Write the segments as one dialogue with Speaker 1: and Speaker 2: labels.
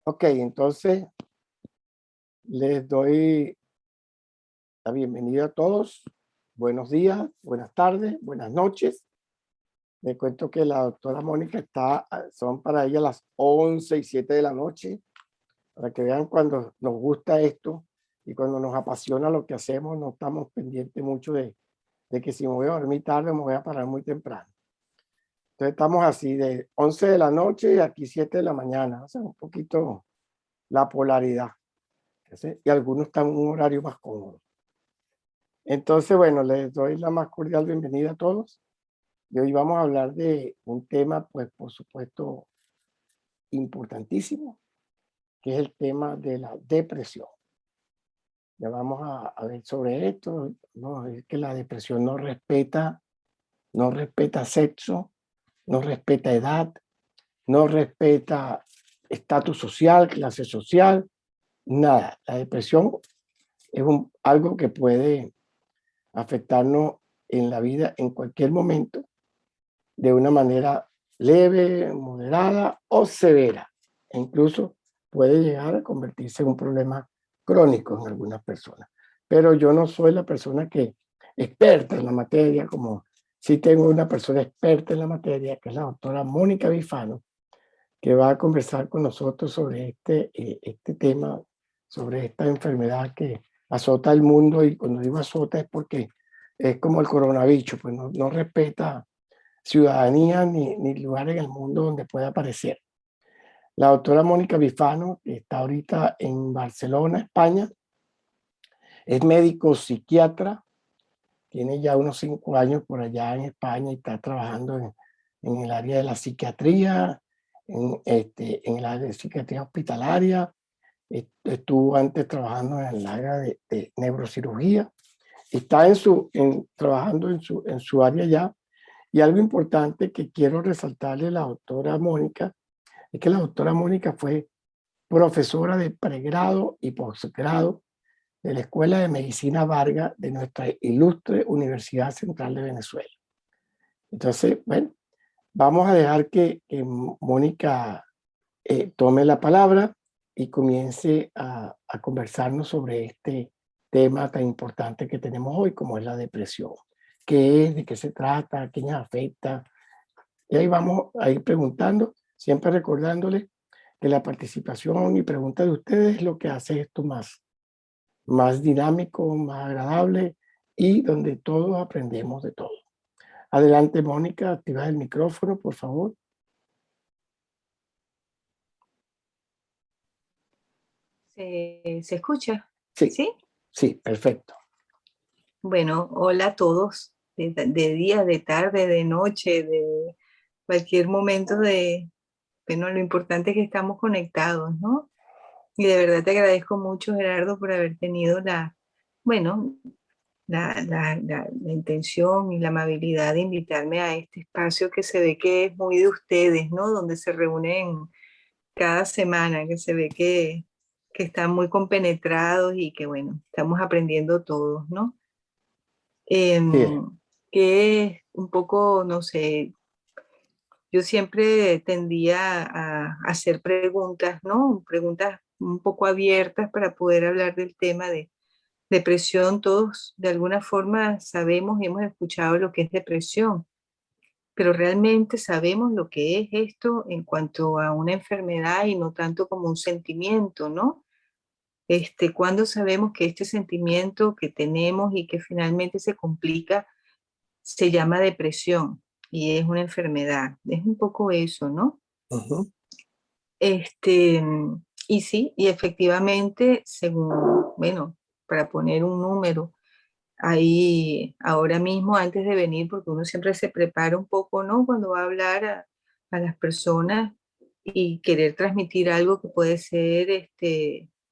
Speaker 1: Ok, entonces les doy la bienvenida a todos. Buenos días, buenas tardes, buenas noches. Les cuento que la doctora Mónica son para ella las 11:07 de la noche, para que vean cuando nos gusta esto y cuando nos apasiona lo que hacemos, no estamos pendientes mucho de que si me voy a dormir tarde o me voy a parar muy temprano. Entonces estamos así de 11 de la noche y aquí 7 de la mañana, o sea, un poquito la polaridad. Y algunos están en un horario más cómodo. Entonces, bueno, les doy la más cordial bienvenida a todos. Y hoy vamos a hablar de un tema, pues, por supuesto, importantísimo, que es el tema de la depresión. Ya vamos a ver sobre esto, ¿no? Es que la depresión no respeta sexo, no respeta edad, no respeta estatus social, clase social, nada. La depresión es algo que puede afectarnos en la vida en cualquier momento de una manera leve, moderada o severa. E incluso puede llegar a convertirse en un problema crónico en algunas personas. Pero yo no soy la persona que experta en la materia, como sí tengo una persona experta en la materia, que es la doctora Mónica Bifano, que va a conversar con nosotros sobre este tema, sobre esta enfermedad que azota el mundo. Y cuando digo azota es porque es como el coronavirus, pues no respeta ciudadanía ni lugar en el mundo donde pueda aparecer. La doctora Mónica Bifano, que está ahorita en Barcelona, España, es médico psiquiatra, tiene ya unos 5 años por allá en España y está trabajando en el área de la psiquiatría, en el área de psiquiatría hospitalaria. Estuvo antes trabajando en el área de neurocirugía. Está trabajando en su área ya. Y algo importante que quiero resaltarle a la doctora Mónica es que la doctora Mónica fue profesora de pregrado y posgrado de la Escuela de Medicina Vargas de nuestra ilustre Universidad Central de Venezuela. Entonces, bueno, vamos a dejar que Mónica tome la palabra y comience a conversarnos sobre este tema tan importante que tenemos hoy, como es la depresión. ¿Qué es? ¿De qué se trata? ¿A quiénes afecta? Y ahí vamos a ir preguntando, siempre recordándoles que la participación y pregunta de ustedes es lo que hace esto más dinámico, más agradable y donde todos aprendemos de todo. Adelante, Mónica, activa el micrófono, por favor.
Speaker 2: ¿Se escucha?
Speaker 1: Sí,
Speaker 2: ¿Sí?
Speaker 1: sí, perfecto.
Speaker 2: Bueno, hola a todos, de día, de tarde, de noche, de cualquier momento bueno, lo importante es que estamos conectados, ¿no? Y de verdad te agradezco mucho, Gerardo, por haber tenido bueno, la intención y la amabilidad de invitarme a este espacio que se ve que es muy de ustedes, ¿no? Donde se reúnen cada semana, que se ve que están muy compenetrados y que, bueno, estamos aprendiendo todos, ¿no?
Speaker 1: Sí,
Speaker 2: Que es un poco, no sé, yo siempre tendía a hacer preguntas, ¿no? Preguntas un poco abiertas para poder hablar del tema de depresión. Todos de alguna forma sabemos y hemos escuchado lo que es depresión, pero realmente sabemos lo que es esto en cuanto a una enfermedad y no tanto como un sentimiento, ¿no? Cuando sabemos que este sentimiento que tenemos y que finalmente se complica se llama depresión y es una enfermedad. Es un poco eso, ¿no?
Speaker 1: ujú,
Speaker 2: Este, y sí, y efectivamente, según, bueno, para poner un número, ahí ahora mismo antes de venir, porque uno siempre se prepara un poco, ¿no? Cuando va a hablar a las personas y querer transmitir algo que puede ser,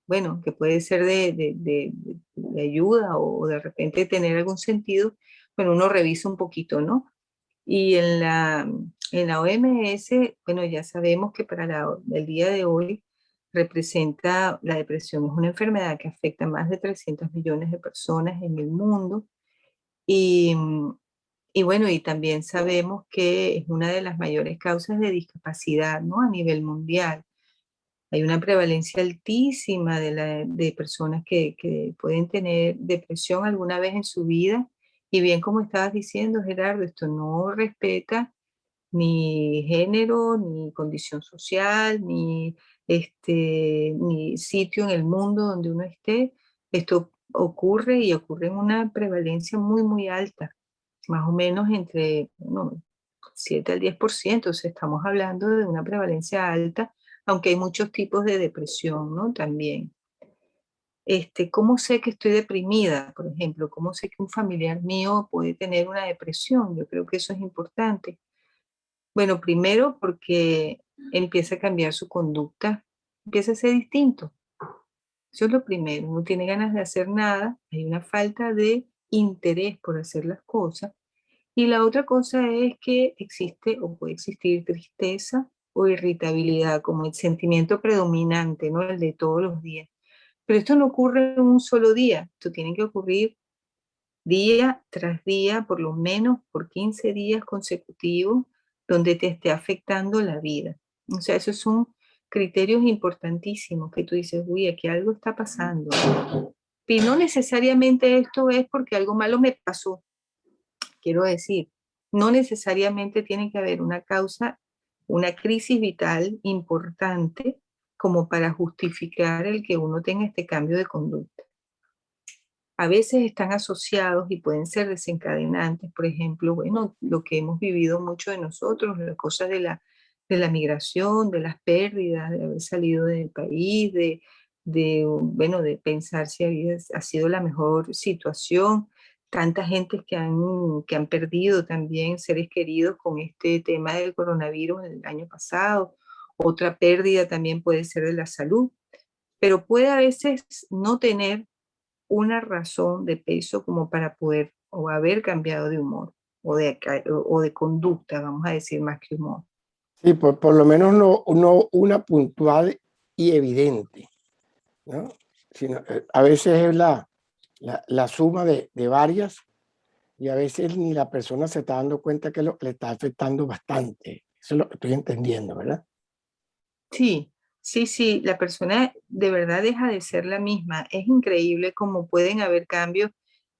Speaker 2: bueno, que puede ser de ayuda o de repente tener algún sentido, bueno, uno revisa un poquito, ¿no? Y en la OMS, bueno, ya sabemos que para el día de hoy representa la depresión, es una enfermedad que afecta a más de 300 millones de personas en el mundo. Y, y bueno, y también sabemos que es una de las mayores causas de discapacidad, ¿no? A nivel mundial. Hay una prevalencia altísima de personas que pueden tener depresión alguna vez en su vida. Y bien, como estabas diciendo, Gerardo, esto no respeta ni género, ni condición social, ni sitio en el mundo donde uno esté. Esto ocurre y ocurre en una prevalencia muy, muy alta, más o menos entre 7 al 10%. O sea, estamos hablando de una prevalencia alta, aunque hay muchos tipos de depresión, ¿no? También. ¿Cómo sé que estoy deprimida? Por ejemplo, ¿cómo sé que un familiar mío puede tener una depresión? Yo creo que eso es importante. Bueno, primero porque empieza a cambiar su conducta, empieza a ser distinto. Eso es lo primero. No tiene ganas de hacer nada, hay una falta de interés por hacer las cosas. Y la otra cosa es que existe o puede existir tristeza o irritabilidad como el sentimiento predominante, ¿no? El de todos los días. Pero esto no ocurre en un solo día, esto tiene que ocurrir día tras día, por lo menos por 15 días consecutivos, donde te esté afectando la vida. O sea, esos son criterios importantísimos que tú dices, uy, aquí algo está pasando. Y no necesariamente esto es porque algo malo me pasó, quiero decir, no necesariamente tiene que haber una causa, una crisis vital importante como para justificar el que uno tenga este cambio de conducta. A veces están asociados y pueden ser desencadenantes, por ejemplo, bueno, lo que hemos vivido mucho de nosotros, las cosas de la migración, de las pérdidas, de haber salido del país, bueno, de pensar si ha sido la mejor situación. Tanta gente que han perdido también seres queridos con este tema del coronavirus el año pasado. Otra pérdida también puede ser de la salud, pero puede a veces no tener una razón de peso como para poder o haber cambiado de humor o de conducta, vamos a decir, más que humor.
Speaker 1: Sí, por lo menos no una puntual y evidente, ¿no? Sino, a veces es la suma de varias, y a veces ni la persona se está dando cuenta que le está afectando bastante. Eso es lo que estoy entendiendo, ¿verdad?
Speaker 2: Sí, sí, sí, la persona de verdad deja de ser la misma. Es increíble cómo pueden haber cambios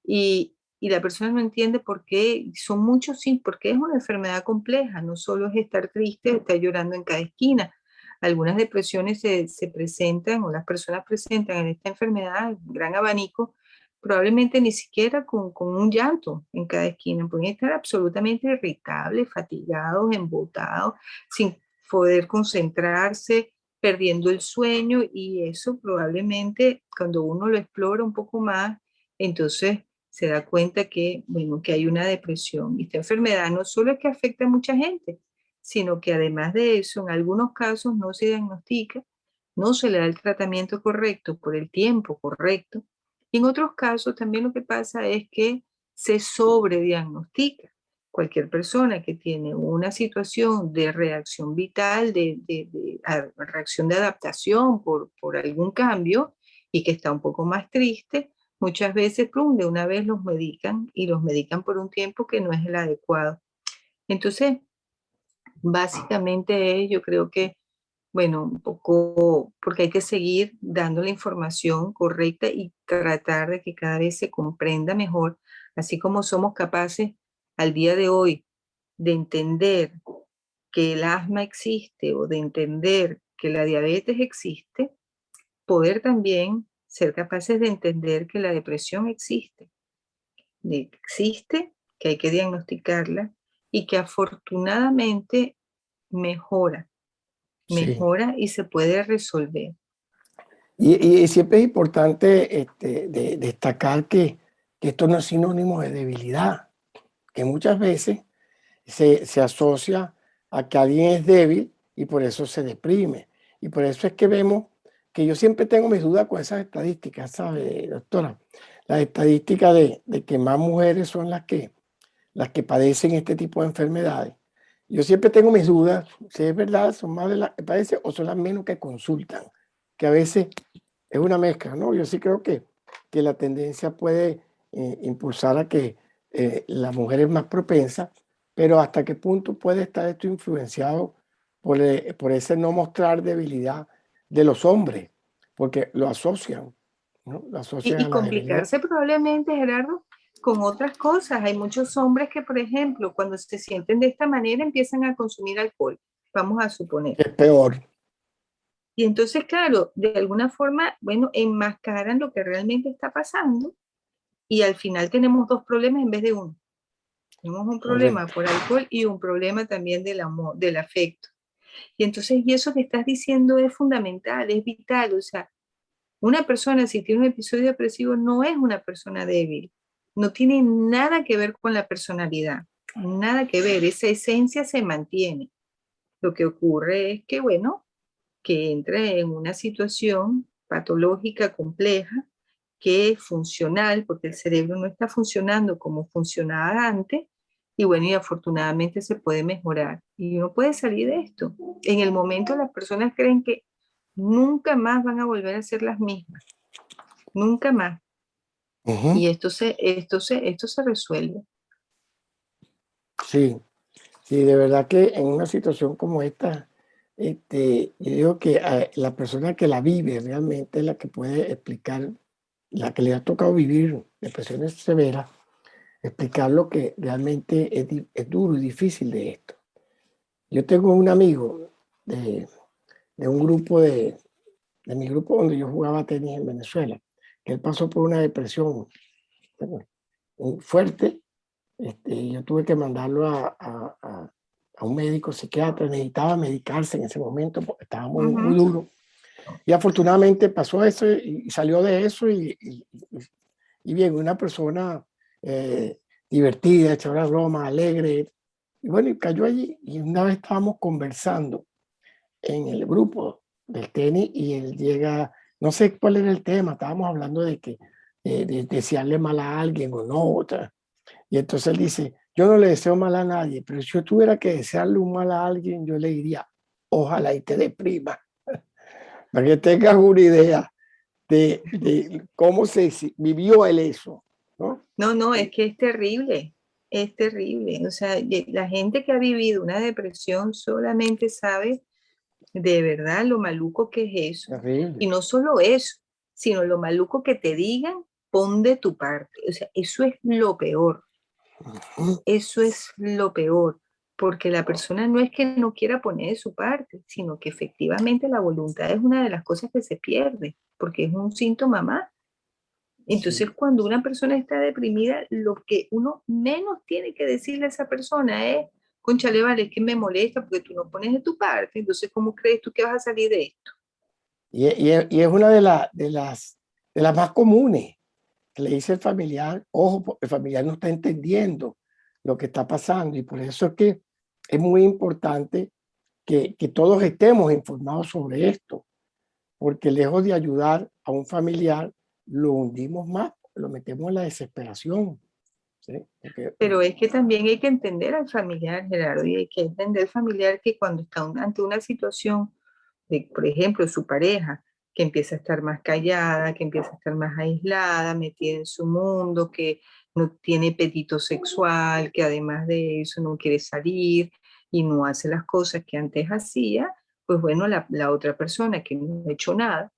Speaker 2: y la persona no entiende por qué. Son muchos, sí, porque es una enfermedad compleja. No solo es estar triste, estar llorando en cada esquina. Algunas depresiones se presentan o las personas presentan en esta enfermedad, un gran abanico, probablemente ni siquiera con un llanto en cada esquina. Pueden estar absolutamente irritables, fatigados, embotados, sin poder concentrarse, perdiendo el sueño, y eso probablemente cuando uno lo explora un poco más, entonces se da cuenta que, bueno, que hay una depresión. Y esta enfermedad no solo es que afecta a mucha gente, sino que además de eso, en algunos casos no se diagnostica, no se le da el tratamiento correcto por el tiempo correcto. Y en otros casos también lo que pasa es que se sobrediagnostica. Cualquier persona que tiene una situación de reacción vital, de reacción de adaptación por algún cambio y que está un poco más triste, muchas veces, plum, de una vez los medican y los medican por un tiempo que no es el adecuado. Entonces, básicamente yo creo que, bueno, un poco, porque hay que seguir dando la información correcta y tratar de que cada vez se comprenda mejor, así como somos capaces al día de hoy de entender que el asma existe o de entender que la diabetes existe, poder también ser capaces de entender que la depresión existe, que hay que diagnosticarla y que afortunadamente mejora,
Speaker 1: Sí.
Speaker 2: mejora y se puede resolver.
Speaker 1: Y siempre es importante destacar que esto no es sinónimo de debilidad, que muchas veces se asocia a que alguien es débil y por eso se deprime. Y por eso es que vemos que yo siempre tengo mis dudas con esas estadísticas, ¿sabe, doctora? Las estadísticas de que más mujeres son las que padecen este tipo de enfermedades. Yo siempre tengo mis dudas, si es verdad, son más de las que padecen o son las menos que consultan, que a veces es una mezcla, ¿no? Yo sí creo que la tendencia puede impulsar a que la mujer es más propensa, pero hasta qué punto puede estar esto influenciado por ese no mostrar debilidad de los hombres, porque lo asocian, ¿no? Lo asocian a
Speaker 2: Y
Speaker 1: la debilidad.
Speaker 2: complicarse probablemente, Gerardo, con otras cosas. Hay muchos hombres que, por ejemplo, cuando se sienten de esta manera, empiezan a consumir alcohol, vamos a suponer.
Speaker 1: Es peor.
Speaker 2: Y entonces, claro, de alguna forma, bueno, enmascaran lo que realmente está pasando y al final tenemos dos problemas en vez de uno. Tenemos un problema
Speaker 1: Correcto.
Speaker 2: por alcohol y un problema también del amor, del afecto. Y entonces, y eso que estás diciendo es fundamental, es vital. O sea, una persona si tiene un episodio depresivo no es una persona débil. No tiene nada que ver con la personalidad. Nada que ver. Esa esencia se mantiene. Lo que ocurre es que, bueno, que entra en una situación patológica compleja que es funcional, porque el cerebro no está funcionando como funcionaba antes, y bueno, y afortunadamente se puede mejorar. Y uno puede salir de esto. En el momento las personas creen que nunca más van a volver a ser las mismas, nunca más.
Speaker 1: Ujú.
Speaker 2: Y esto se resuelve.
Speaker 1: Sí, sí, de verdad que en una situación como esta, yo digo que la persona que la vive realmente es la que puede explicar, la que le ha tocado vivir depresiones severas, explicar lo que realmente es duro y difícil de esto. Yo tengo un amigo de un grupo de mi grupo donde yo jugaba tenis en Venezuela, que él pasó por una depresión, bueno, fuerte. Yo tuve que mandarlo a un médico psiquiatra, necesitaba medicarse en ese momento porque estaba muy, muy
Speaker 2: Ujú.
Speaker 1: duro. Y afortunadamente pasó eso y salió de eso y bien, una persona eh, divertida, echadora de broma, alegre. Y bueno, y cayó allí y una vez estábamos conversando en el grupo del tenis y él llega, no sé cuál era el tema, estábamos hablando de que de desearle mal a alguien o no, otra. Y entonces él dice, yo no le deseo mal a nadie, pero si yo tuviera que desearle un mal a alguien, yo le diría, ojalá y te deprima, para que tengas una idea de cómo vivió él eso, ¿no?
Speaker 2: No, no, es que es terrible, es terrible. O sea, la gente que ha vivido una depresión solamente sabe de verdad lo maluco que es eso. Y
Speaker 1: Terrible.
Speaker 2: no solo eso, sino lo maluco que te digan, pon de tu parte. O sea, eso es lo peor,
Speaker 1: Ujú.
Speaker 2: eso es lo peor, porque la persona no es que no quiera poner de su parte, sino que efectivamente la voluntad es una de las cosas que se pierde, porque es un síntoma más. Entonces,
Speaker 1: Sí.
Speaker 2: cuando una persona está deprimida, lo que uno menos tiene que decirle a esa persona es, cónchale, vale, es que me molesta porque tú no pones de tu parte, entonces, ¿cómo crees tú que vas a salir de esto?
Speaker 1: Y es una de las más comunes que le dice el familiar, ojo, el familiar no está entendiendo lo que está pasando y por eso es que es muy importante que todos estemos informados sobre esto, porque lejos de ayudar a un familiar, lo hundimos más, lo metemos en la desesperación. ¿Sí? Porque,
Speaker 2: Pero es que también hay que entender al familiar, Gerardo, y hay que entender al familiar que cuando está ante una situación de, por ejemplo, su pareja, que empieza a estar más callada, que empieza a estar más aislada, metida en su mundo, que no tiene apetito sexual, que además de eso no quiere salir y no hace las cosas que antes hacía, pues bueno, la otra persona que no ha hecho nada,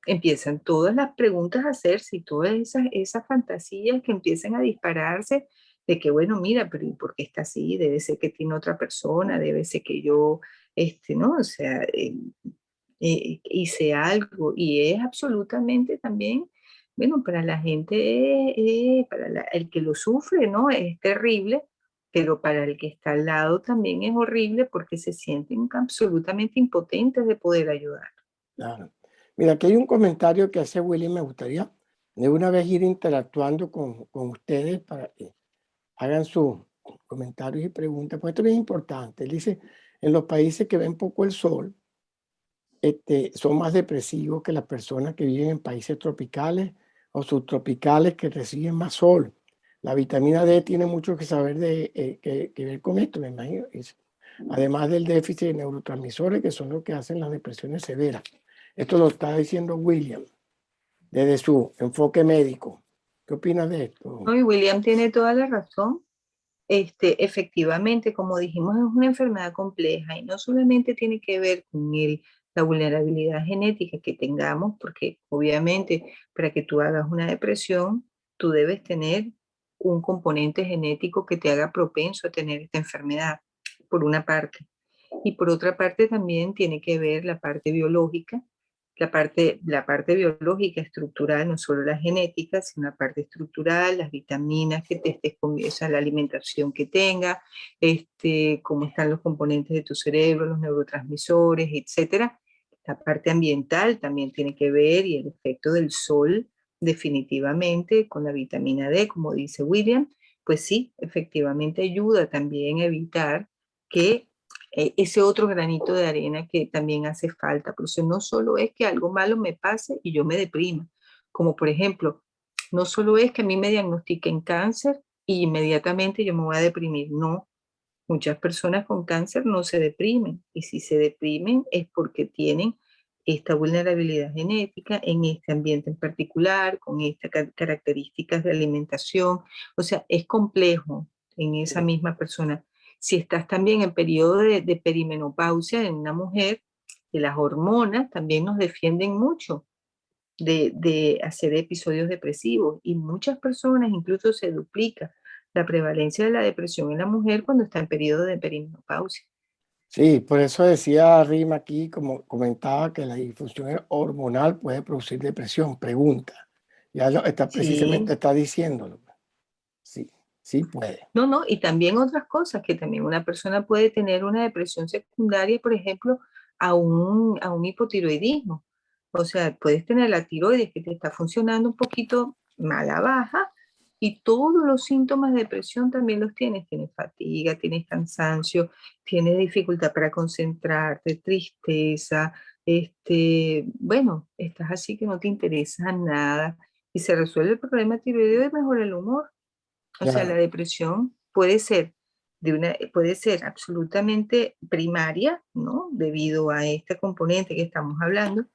Speaker 2: empiezan todas las preguntas a hacerse y todas esas fantasías que empiezan a dispararse de que, bueno, mira, pero ¿y por qué está así? Debe ser que tiene otra persona, debe ser que yo, ¿no? O sea, hice algo y es absolutamente también, bueno, para la gente, para el que lo sufre, ¿no? Es terrible, pero para el que está al lado también es horrible porque se sienten absolutamente impotentes de poder ayudar.
Speaker 1: claro. Mira, aquí hay un comentario que hace Willy, me gustaría de una vez ir interactuando con ustedes para que hagan sus comentarios y preguntas, pues esto es bien importante. Él dice, en los países que ven poco el sol, son más depresivos que las personas que viven en países tropicales o subtropicales que reciben más sol. La vitamina D tiene mucho que saber que ver con esto, me imagino. Además del déficit de neurotransmisores, que son los que hacen las depresiones severas. Esto lo está diciendo William desde su enfoque médico. ¿Qué opinas de
Speaker 2: ¿No?
Speaker 1: esto?
Speaker 2: Y William tiene toda la razón. Efectivamente, como dijimos, es una enfermedad compleja y no solamente tiene que ver con el la vulnerabilidad genética que tengamos, porque obviamente para que tú hagas una depresión, tú debes tener un componente genético que te haga propenso a tener esta enfermedad, por una parte. Y por otra parte también tiene que ver la parte biológica, la parte biológica estructural, no solo la genética, sino la parte estructural, las vitaminas que te estés comiendo, o sea, la alimentación que tenga, cómo están los componentes de tu cerebro, los neurotransmisores, etcétera. La parte ambiental también tiene que ver, y el efecto del sol definitivamente con la vitamina D, como dice William, pues sí, efectivamente ayuda también a evitar que ese otro granito de arena que también hace falta. Pero eso no solo es que algo malo me pase y yo me deprima, como por ejemplo, no solo es que a mí me diagnostiquen cáncer y inmediatamente yo me voy a deprimir, no. Muchas personas con cáncer no se deprimen, y si se deprimen es porque tienen esta vulnerabilidad genética en este ambiente en particular, con estas características de alimentación. O sea, es complejo en esa misma persona. Si estás también en periodo de perimenopausia en una mujer, que las hormonas también nos defienden mucho de hacer episodios depresivos, y muchas personas incluso se duplica la prevalencia de la depresión en la mujer cuando está en periodo de perimenopausia.
Speaker 1: Sí, por eso decía Rima aquí, como comentaba, que la disfunción hormonal puede producir depresión. Pregunta. Ya está precisamente
Speaker 2: Sí,
Speaker 1: está diciéndolo. Sí, sí puede.
Speaker 2: no, no, y también otras cosas, que también una persona puede tener una depresión secundaria, por ejemplo, a un hipotiroidismo. O sea, puedes tener la tiroides que te está funcionando un poquito mala baja, y todos los síntomas de depresión también los tienes. Tienes fatiga, tienes cansancio, tienes dificultad para concentrarte, tristeza, bueno, estás así que no te interesa nada, y se resuelve el problema tiroideo y mejora el humor. O sea, la
Speaker 1: Ya,
Speaker 2: depresión puede ser absolutamente primaria, ¿no? Debido a este componente que estamos hablando,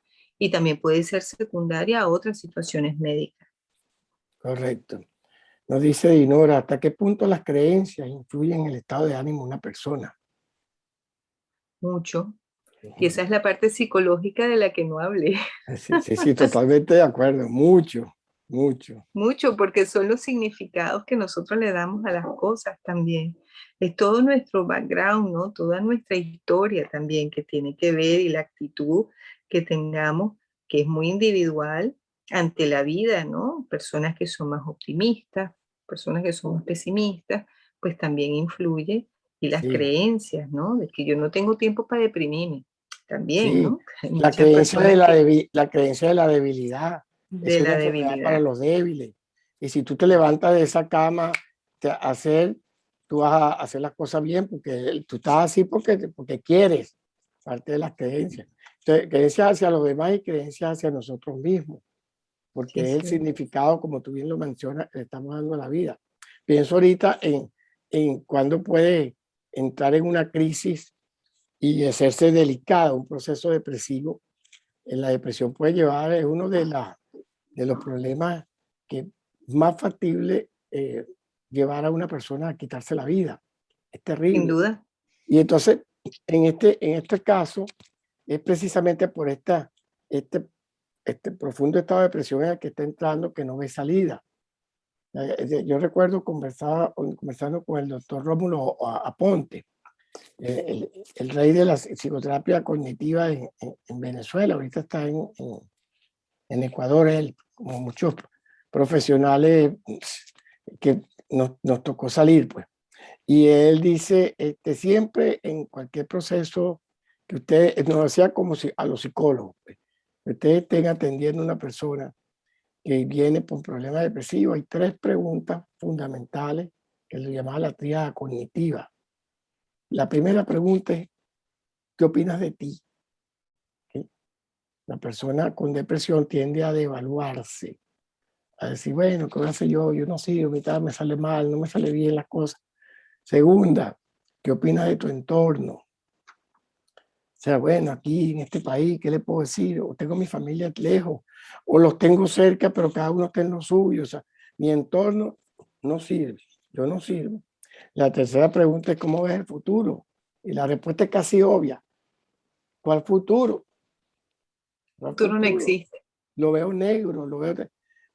Speaker 2: y también puede ser secundaria a otras situaciones médicas.
Speaker 1: correcto. Nos dice Dinora, ¿hasta qué punto las creencias influyen en el estado de ánimo de una persona?
Speaker 2: Mucho. Y esa es la parte psicológica de la que no hablé.
Speaker 1: Sí, sí, sí, totalmente de acuerdo. Mucho, mucho.
Speaker 2: Mucho, porque son los significados que nosotros le damos a las cosas también. Es todo nuestro background, ¿no? Toda nuestra historia también que tiene que ver, y la actitud que tengamos, que es muy individual ante la vida, ¿no? Personas que son más optimistas, personas que son más pesimistas, pues también influye. Y las
Speaker 1: Sí,
Speaker 2: creencias, ¿no? De que yo no tengo tiempo para deprimirme, también,
Speaker 1: sí.
Speaker 2: ¿no? Hay muchas
Speaker 1: De
Speaker 2: personas que
Speaker 1: la creencia de la debilidad es
Speaker 2: de
Speaker 1: una
Speaker 2: la
Speaker 1: enfermedad para
Speaker 2: debilidad.
Speaker 1: los débiles. Y si tú te levantas de esa cama, tú vas a hacer las cosas bien porque tú estás así porque quieres, parte de las creencias. Entonces, creencias hacia los demás y creencias hacia nosotros mismos, porque es
Speaker 2: Es
Speaker 1: el
Speaker 2: cierto.
Speaker 1: significado, como tú bien lo mencionas, que le estamos dando a la vida. Pienso ahorita en cuando puede entrar en una crisis y hacerse delicado, un proceso depresivo. En la depresión puede llevar, es uno de los problemas que más factible llevar a una persona a quitarse la vida. Es
Speaker 2: Sin
Speaker 1: terrible.
Speaker 2: duda.
Speaker 1: Y entonces, en este caso, es precisamente por este, este profundo estado de depresión en el que está entrando, que no ve salida. Yo recuerdo conversando con el doctor Rómulo Aponte, el rey de la psicoterapia cognitiva en Venezuela. Ahorita está en Ecuador, él, como muchos profesionales que nos tocó salir, pues. Y él dice, siempre en cualquier proceso que usted, nos decía como si, a los psicólogos, pues, que ustedes estén atendiendo a una persona que viene por problemas depresivos, hay tres preguntas fundamentales que le llamaba la tríada cognitiva. La primera pregunta es, ¿qué opinas de ti? ¿Sí? La persona con depresión tiende a devaluarse, a decir, bueno, ¿qué voy a hacer yo? Yo no sirvo, me sale mal, no me sale bien las cosas. Segunda, ¿qué opinas de tu entorno? O sea, bueno, aquí en este país, ¿qué le puedo decir? O tengo mi familia lejos, o los tengo cerca, pero cada uno está en lo suyo. O sea, mi entorno no sirve, yo no sirvo. La tercera pregunta es, ¿cómo ves el futuro? Y la respuesta es casi obvia. ¿Cuál futuro? veo al
Speaker 2: Futuro no
Speaker 1: futuro,
Speaker 2: existe.
Speaker 1: lo veo negro, lo veo...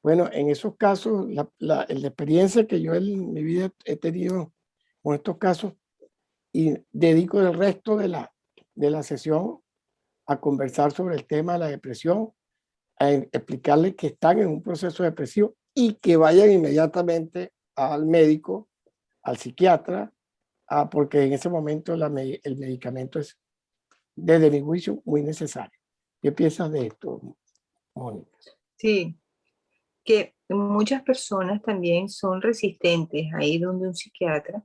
Speaker 1: Bueno, en esos casos, la experiencia que yo en mi vida he tenido con estos casos, y dedico el resto de la sesión a conversar sobre el tema de la depresión, a explicarles que están en un proceso depresivo y que vayan inmediatamente al médico, al psiquiatra, porque en ese momento el medicamento es, desde mi juicio, muy necesario. ¿Qué piensas de esto, Mónica?
Speaker 2: Sí, que muchas personas también son resistentes a ir donde un psiquiatra,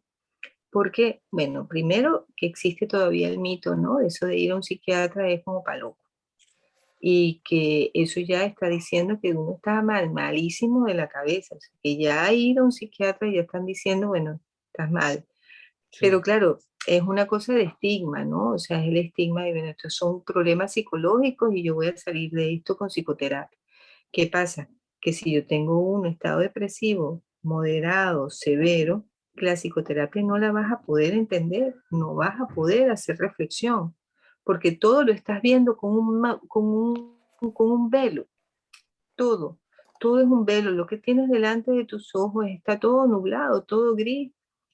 Speaker 2: porque, bueno, primero que existe todavía el mito, ¿no? De eso de ir a un psiquiatra es como para loco. Y que eso ya está diciendo que uno está mal, malísimo de la cabeza. O sea, que ya ir a un psiquiatra ya están diciendo, bueno, estás mal. Pero
Speaker 1: Sí,
Speaker 2: claro, es una cosa de estigma, ¿no? O sea, es el estigma de, bueno, estos son problemas psicológicos y yo voy a salir de esto con psicoterapia. ¿Qué pasa? Que si yo tengo un estado depresivo moderado, severo, la psicoterapia no la vas a poder entender, no vas a poder hacer reflexión, porque todo lo estás viendo con un velo, todo, todo es un velo, lo que tienes delante de tus ojos está todo nublado, todo gris.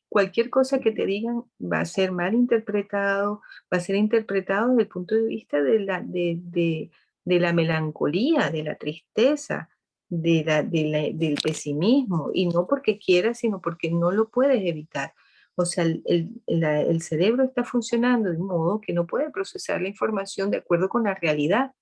Speaker 2: Cualquier cosa que te digan va a ser mal interpretado, va a ser interpretado desde el punto de vista de la melancolía, de la tristeza, del pesimismo, y no porque quieras, sino porque no lo puedes evitar. O sea, el cerebro está funcionando de un modo que no puede procesar la información de acuerdo con la realidad.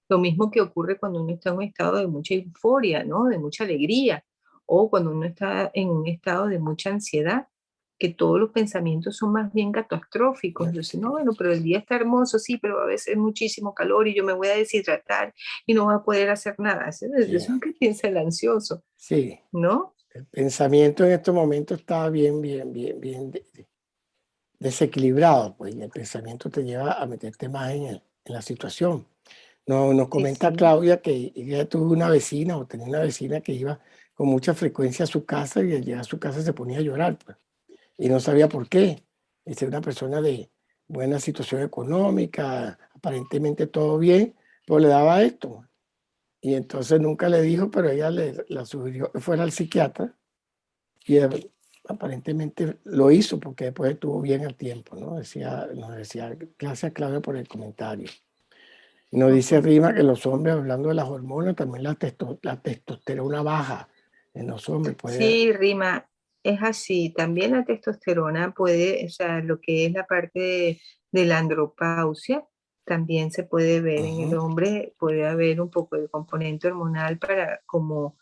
Speaker 2: Lo mismo que ocurre cuando uno está en un estado de mucha euforia, ¿no? De mucha alegría, o cuando uno está en un estado de mucha ansiedad, que todos los pensamientos son más bien catastróficos. Entonces, no, bueno, pero el día está hermoso, sí, pero a veces es muchísimo calor y yo me voy a deshidratar y no voy a poder hacer nada. Eso
Speaker 1: sí,
Speaker 2: es lo que piensa el ansioso,
Speaker 1: sí.
Speaker 2: ¿no?
Speaker 1: El pensamiento en estos momentos está bien desequilibrado, pues, y el pensamiento te lleva a meterte más en la situación. No, nos
Speaker 2: Sí,
Speaker 1: comenta
Speaker 2: sí.
Speaker 1: Claudia que ella tuvo una vecina o tenía una vecina que iba con mucha frecuencia a su casa y al llegar a su casa se ponía a llorar, pues, y no sabía por qué. Es una persona de buena situación económica, aparentemente todo bien, pero le daba esto. Y entonces nunca le dijo, pero ella la sugirió que fuera al psiquiatra y aparentemente lo hizo porque después estuvo bien al tiempo, ¿no? Nos decía, gracias Claudia por el comentario. Y nos dice
Speaker 2: Ujú.
Speaker 1: Rima que los hombres, hablando de las hormonas, también la testosterona baja en los hombres puede...
Speaker 2: Sí, Rima, es así. También la testosterona puede, o sea, lo que es la parte de la andropausia, también se puede ver en el
Speaker 1: Ujú,
Speaker 2: hombre, puede haber un poco de componente hormonal para, como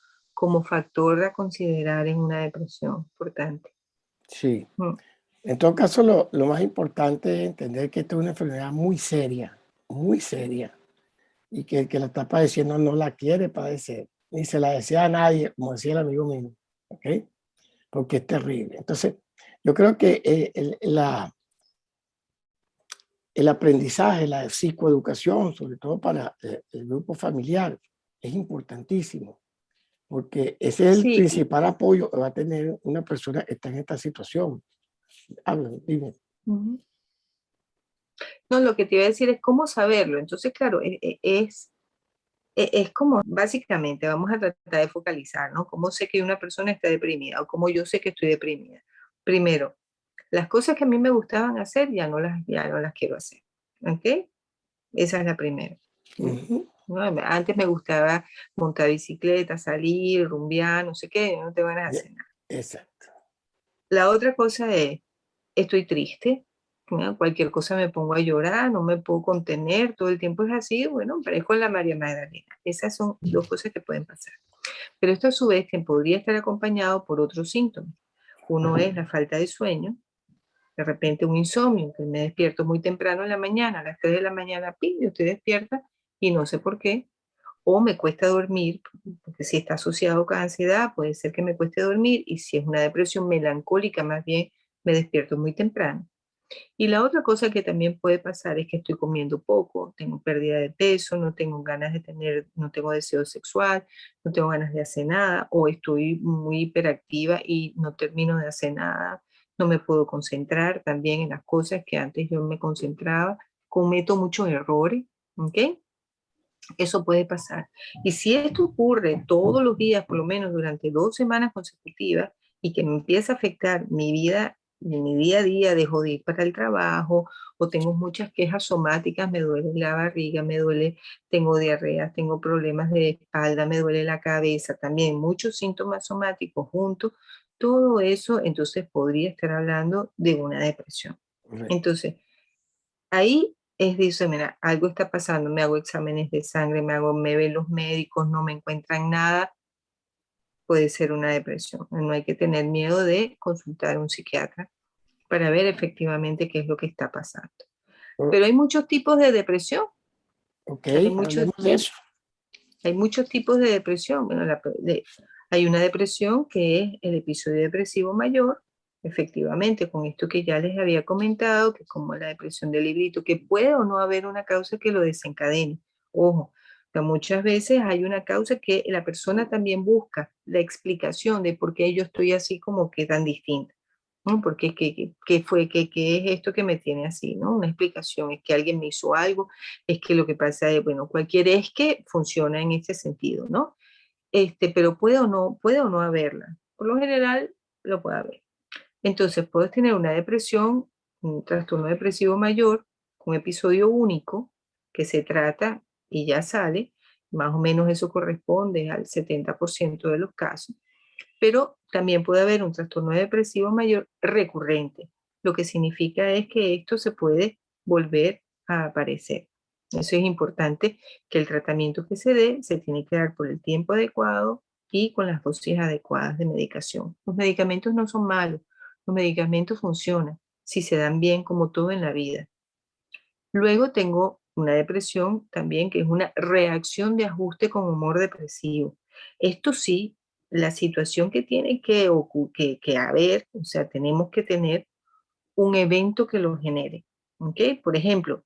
Speaker 2: factor a considerar en una depresión importante.
Speaker 1: sí.
Speaker 2: Mm.
Speaker 1: En todo caso, lo más importante es entender que esta es una enfermedad muy seria, y que el que la está padeciendo no la quiere padecer, ni se la desea a nadie, como decía el amigo mío, ¿ok? Porque es terrible. Entonces, yo creo que el aprendizaje, la psicoeducación, sobre todo para el grupo familiar, es importantísimo, porque ese es el
Speaker 2: Sí,
Speaker 1: principal apoyo que va a tener una persona que está en esta situación. Habla, dime.
Speaker 2: ujú. No, lo que te iba a decir es cómo saberlo. Entonces, claro, es como, básicamente, vamos a tratar de focalizar, ¿no? ¿Cómo sé que una persona está deprimida o cómo yo sé que estoy deprimida? Primero, las cosas que a mí me gustaban hacer ya no las quiero hacer. ¿Ok? Esa es la primera.
Speaker 1: Ujú,
Speaker 2: ¿No? Antes me gustaba montar bicicleta, salir, rumbear, no sé qué, no te van a
Speaker 1: ya,
Speaker 2: hacer nada.
Speaker 1: exacto.
Speaker 2: La otra cosa es, estoy triste, ¿no? Cualquier cosa me pongo a llorar, no me puedo contener, todo el tiempo es así, bueno, parezco la María Magdalena. Esas son dos cosas que pueden pasar. Pero esto a su vez que podría estar acompañado por otros síntomas. Uno es la falta de sueño, de repente un insomnio, que me despierto muy temprano en la mañana, a las 3 de la mañana, ¡pim!, yo estoy despierta y no sé por qué, o me cuesta dormir, porque si está asociado con ansiedad, puede ser que me cueste dormir, y si es una depresión melancólica, más bien me despierto muy temprano. Y la otra cosa que también puede pasar es que estoy comiendo poco, tengo pérdida de peso, no tengo ganas de tener, no tengo deseo sexual, no tengo ganas de hacer nada, o estoy muy hiperactiva y no termino de hacer nada, no me puedo concentrar también en las cosas que antes yo me concentraba, cometo muchos errores, ¿ok? Eso puede pasar. Y si esto ocurre todos los días, por lo menos durante 2 semanas consecutivas, y que me empieza a afectar mi vida, mi día a día, dejo de ir para el trabajo, o tengo muchas quejas somáticas, me duele la barriga, me duele, tengo diarrea, tengo problemas de espalda, me duele la cabeza, también muchos síntomas somáticos juntos, todo eso, entonces podría estar hablando de una depresión.
Speaker 1: correcto.
Speaker 2: Entonces, ahí dice, mira, algo está pasando, me hago exámenes de sangre, me ven los médicos, no me encuentran nada, puede ser una depresión. No hay que tener miedo de consultar a un psiquiatra para ver efectivamente qué es lo que está pasando. Pero hay muchos tipos de depresión,
Speaker 1: Ok,
Speaker 2: hay muchos,
Speaker 1: hablemos de eso.
Speaker 2: hay muchos tipos de depresión. Bueno, hay una depresión que es el episodio depresivo mayor, efectivamente, con esto que ya les había comentado, que es como la depresión del librito, que puede o no haber una causa que lo desencadene. Ojo, que muchas veces hay una causa que la persona también busca la explicación de por qué yo estoy así como que tan distinta. ¿No? Porque qué es esto que me tiene así, ¿no? Una explicación, es que alguien me hizo algo, es que lo que pasa es, bueno, cualquier es que funciona en ese sentido, ¿no? Pero puede o no haberla. Por lo general, lo puede haber. Entonces, puedes tener una depresión, un trastorno depresivo mayor, un episodio único que se trata y ya sale, más o menos eso corresponde al 70% de los casos, pero también puede haber un trastorno depresivo mayor recurrente, lo que significa es que esto se puede volver a aparecer. Eso es importante, que el tratamiento que se dé se tiene que dar por el tiempo adecuado y con las dosis adecuadas de medicación. Los medicamentos no son malos, los medicamentos funcionan si se dan bien como todo en la vida. Luego tengo una depresión también que es una reacción de ajuste con humor depresivo. Esto sí, la situación que tiene que haber, o sea, tenemos que tener un evento que lo genere. ¿Ok? Por ejemplo,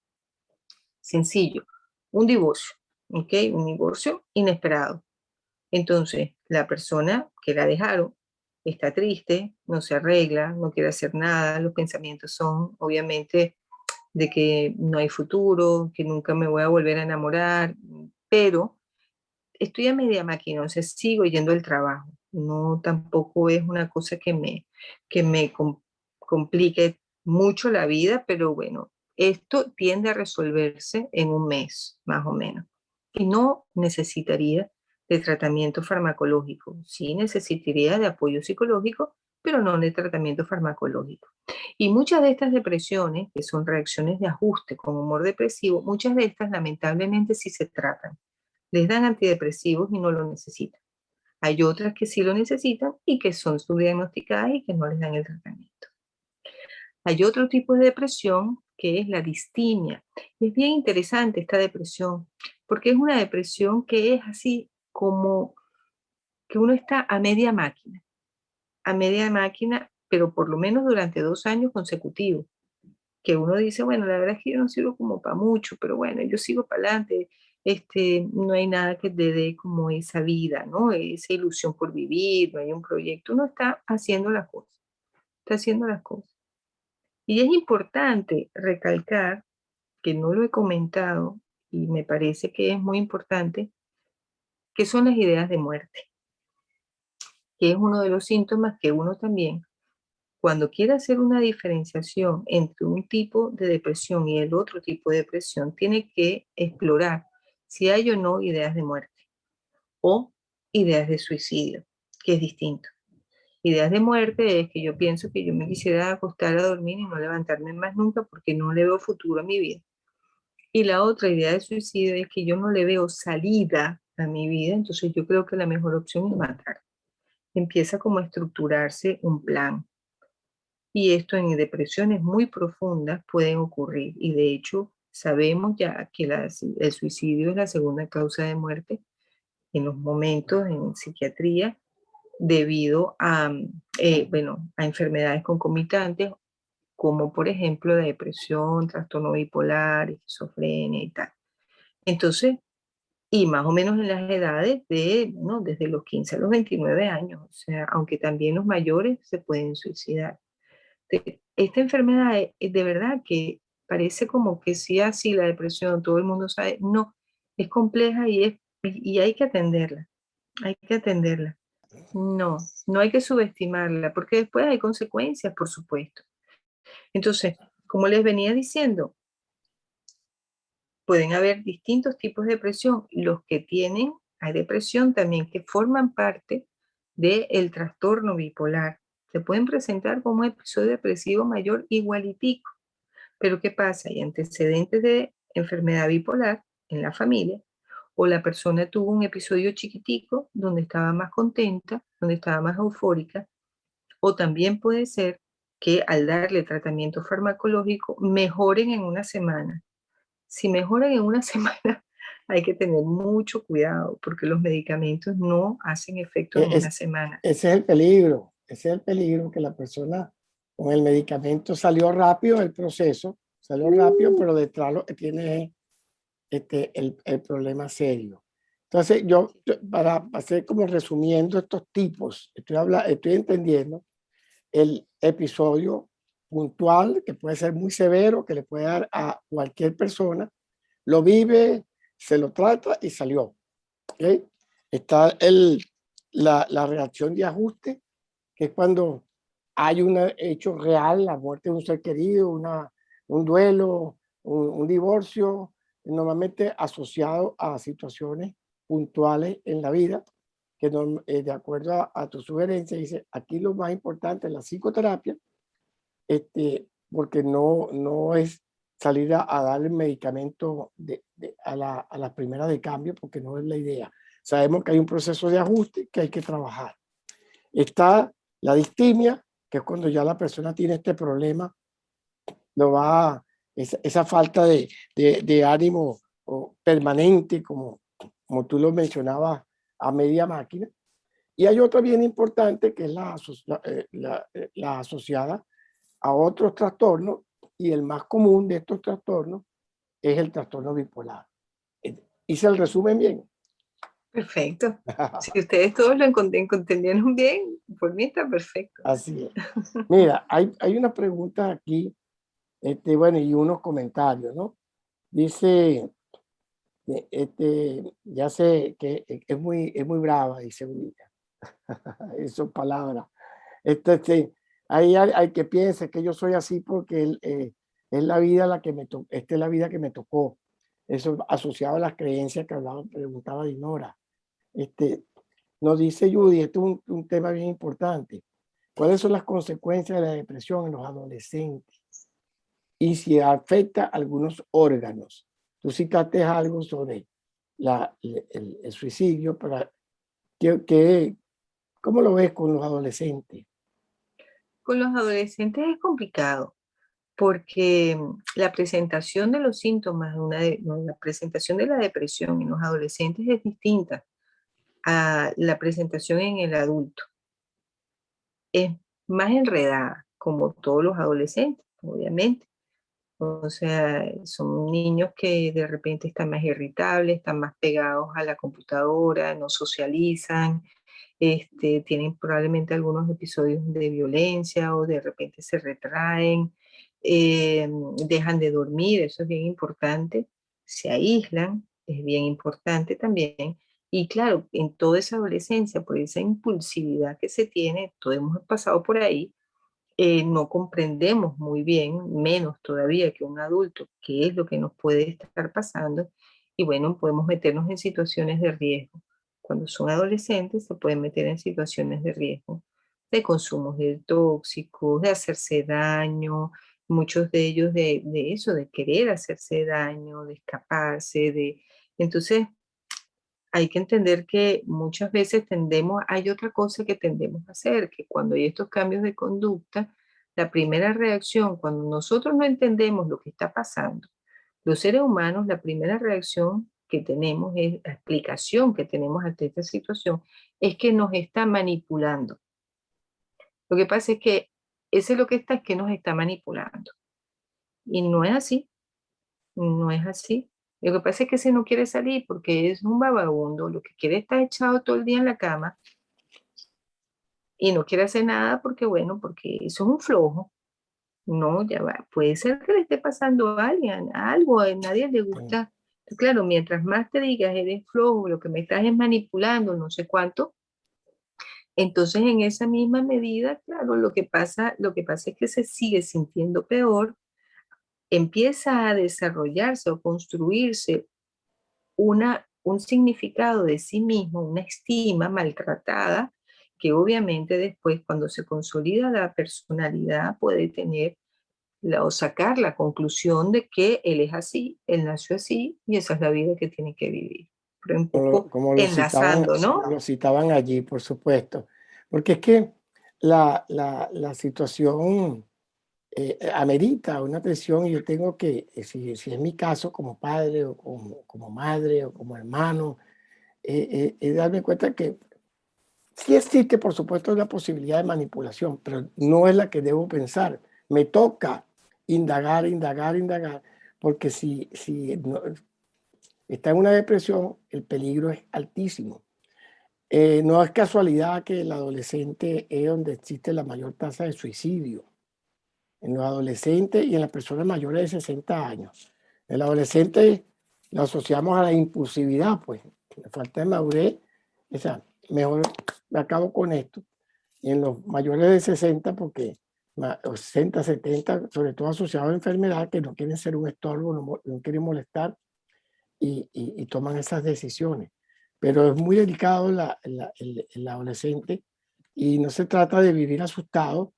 Speaker 2: sencillo, un divorcio. ¿Ok? Un divorcio inesperado. Entonces, la persona que la dejaron está triste, no se arregla, no quiere hacer nada, los pensamientos son obviamente de que no hay futuro, que nunca me voy a volver a enamorar, pero estoy a media máquina, o sea, sigo yendo al trabajo. No, tampoco es una cosa que me complique mucho la vida, pero bueno, esto tiende a resolverse en un mes, más o menos. Y no necesitaría de tratamiento farmacológico. Sí necesitaría de apoyo psicológico, pero no de tratamiento farmacológico. Y muchas de estas depresiones, que son reacciones de ajuste con humor depresivo, muchas de estas lamentablemente sí se tratan. Les dan antidepresivos y no lo necesitan. Hay otras que sí lo necesitan y que son subdiagnosticadas y que no les dan el tratamiento. Hay otro tipo de depresión que es la distimia. Es bien interesante esta depresión porque es una depresión que es así como que uno está a media máquina, pero por lo menos durante 2 años consecutivos. Que uno dice, bueno, la verdad es que yo no sirvo como para mucho, pero bueno, yo sigo para adelante, no hay nada que te dé como esa vida, ¿no? Esa ilusión por vivir, no hay un proyecto, uno está haciendo las cosas, está haciendo las cosas. Y es importante recalcar, que no lo he comentado y me parece que es muy importante, que son las ideas de muerte, que es uno de los síntomas que uno también, cuando quiere hacer una diferenciación entre un tipo de depresión y el otro tipo de depresión, tiene que explorar si hay o no ideas de muerte o ideas de suicidio, que es distinto. Ideas de muerte es que yo pienso que yo me quisiera acostar a dormir y no levantarme más nunca porque no le veo futuro a mi vida. Y la otra idea de suicidio es que yo no le veo salida a mi vida, entonces yo creo que la mejor opción es matar. Empieza como a estructurarse un plan. Y esto en depresiones muy profundas pueden ocurrir. Y de hecho, sabemos ya que el suicidio es la segunda causa de muerte en los momentos en psiquiatría debido bueno, a enfermedades concomitantes, como por ejemplo la depresión, trastorno bipolar, esquizofrenia y tal. Entonces, y más o menos en las edades de, ¿no? Desde los 15 a los 29 años, o sea, aunque también los mayores se pueden suicidar. Esta enfermedad de verdad que parece como que sí, así la depresión, todo el mundo sabe, no, es compleja y hay que atenderla, hay que atenderla. No, no hay que subestimarla, porque después hay consecuencias, por supuesto. Entonces, como les venía diciendo, pueden haber distintos tipos de depresión. Los que tienen, hay depresión también que forman parte del trastorno bipolar. Se pueden presentar como episodio depresivo mayor igualitico. Pero ¿qué pasa? Hay antecedentes de enfermedad bipolar en la familia, o la persona tuvo un episodio chiquitico donde estaba más contenta, donde estaba más eufórica, o también puede ser que al darle tratamiento farmacológico mejoren en una semana. Si mejoran en una semana, hay que tener mucho cuidado porque los medicamentos no hacen efecto en una
Speaker 1: Es,
Speaker 2: semana.
Speaker 1: ese es el peligro que la persona con el medicamento salió rápido el proceso, salió rápido, pero detrás lo que tiene el problema serio. Entonces, para hacer como resumiendo estos tipos, estoy entendiendo el episodio puntual, que puede ser muy severo, que le puede dar a cualquier persona, lo vive, se lo trata y salió. ¿Okay? Está la reacción de ajuste, que es cuando hay un hecho real, la muerte de un ser querido, un duelo, un divorcio, normalmente asociado a situaciones puntuales en la vida, que de acuerdo a tu sugerencia, dice, aquí lo más importante es la psicoterapia, porque no es salir a darle medicamento a la primera de cambio, porque no es la idea. Sabemos que hay un proceso de ajuste que hay que trabajar. Está la distimia, que es cuando ya la persona tiene este problema, esa falta de ánimo permanente, como tú lo mencionabas, a media máquina. Y hay otra bien importante que es la asociada a otros trastornos, y el más común de estos trastornos es el trastorno bipolar. Hice el resumen bien.
Speaker 2: Perfecto. Si ustedes todos lo entendieron bien, por mí está perfecto.
Speaker 1: Así es. Mira, hay una pregunta aquí, bueno, y unos comentarios, ¿no? Dice, ya sé que es muy brava, dice William. Esas palabras. Hay que piense que yo soy así porque es la vida la que esta es la vida que me tocó. Eso asociado a las creencias que preguntaba Dinora. Nos dice Judy, este es un tema bien importante. ¿Cuáles son las consecuencias de la depresión en los adolescentes? Y si afecta a algunos órganos. Tú citaste algo sobre el suicidio, pero ¿cómo lo ves con los adolescentes?
Speaker 2: Con los adolescentes es complicado porque la presentación de los síntomas la presentación de la depresión en los adolescentes es distinta a la presentación en el adulto. Es más enredada, como todos los adolescentes, obviamente. O sea, son niños que de repente están más irritables, están más pegados a la computadora, no socializan, tienen probablemente algunos episodios de violencia o de repente se retraen, dejan de dormir, eso es bien importante, se aíslan, es bien importante también. Y claro, en toda esa adolescencia, por esa impulsividad que se tiene, todos hemos pasado por ahí, no comprendemos muy bien, menos todavía que un adulto, qué es lo que nos puede estar pasando. Y bueno, podemos meternos en situaciones de riesgo. Cuando son adolescentes se pueden meter en situaciones de riesgo, de consumos de tóxicos, de hacerse daño, muchos de ellos de eso, de querer hacerse daño, de escaparse, Entonces, hay que entender que muchas veces hay otra cosa que tendemos a hacer, que cuando hay estos cambios de conducta, la primera reacción, cuando nosotros no entendemos lo que está pasando, los seres humanos, la primera reacción que tenemos, es la explicación que tenemos ante esta situación, es que nos está manipulando. Lo que pasa es que ese es lo que está, es que nos está manipulando. Y no es así. No es así. Lo que pasa es que se no quiere salir porque es un vagabundo, lo que quiere es estar echado todo el día en la cama y no quiere hacer nada porque, bueno, porque eso es un flojo. No, ya va. Puede ser que le esté pasando a alguien, algo, a nadie le gusta Claro, mientras más te digas, eres flojo, lo que me estás es manipulando, no sé cuánto, entonces en esa misma medida, claro, lo que pasa es que se sigue sintiendo peor, empieza a desarrollarse o construirse un significado de sí mismo, una estima maltratada, que obviamente después cuando se consolida la personalidad puede tener o sacar la conclusión de que él es así, él nació así y esa es la vida que tiene que vivir. Pero un poco enlazando,
Speaker 1: como
Speaker 2: ¿no?
Speaker 1: lo citaban allí, por supuesto. Porque es que la situación amerita una presión y yo tengo que, si es mi caso como padre o como madre o como hermano, darme cuenta que sí existe, por supuesto, la posibilidad de manipulación, pero no es la que debo pensar. Me toca indagar, indagar, indagar, porque si está en una depresión, el peligro es altísimo. No es casualidad que el adolescente es donde existe la mayor tasa de suicidio, en los adolescentes y en las personas mayores de 60 años. El adolescente lo asociamos a la impulsividad, pues, la falta de madurez, o sea, mejor me acabo con esto. Y en los mayores de 60, porque 60, 70, sobre todo asociados a enfermedad, que no quieren ser un estorbo, no quieren molestar y toman esas decisiones. Pero es muy delicado el adolescente y no se trata de vivir asustado,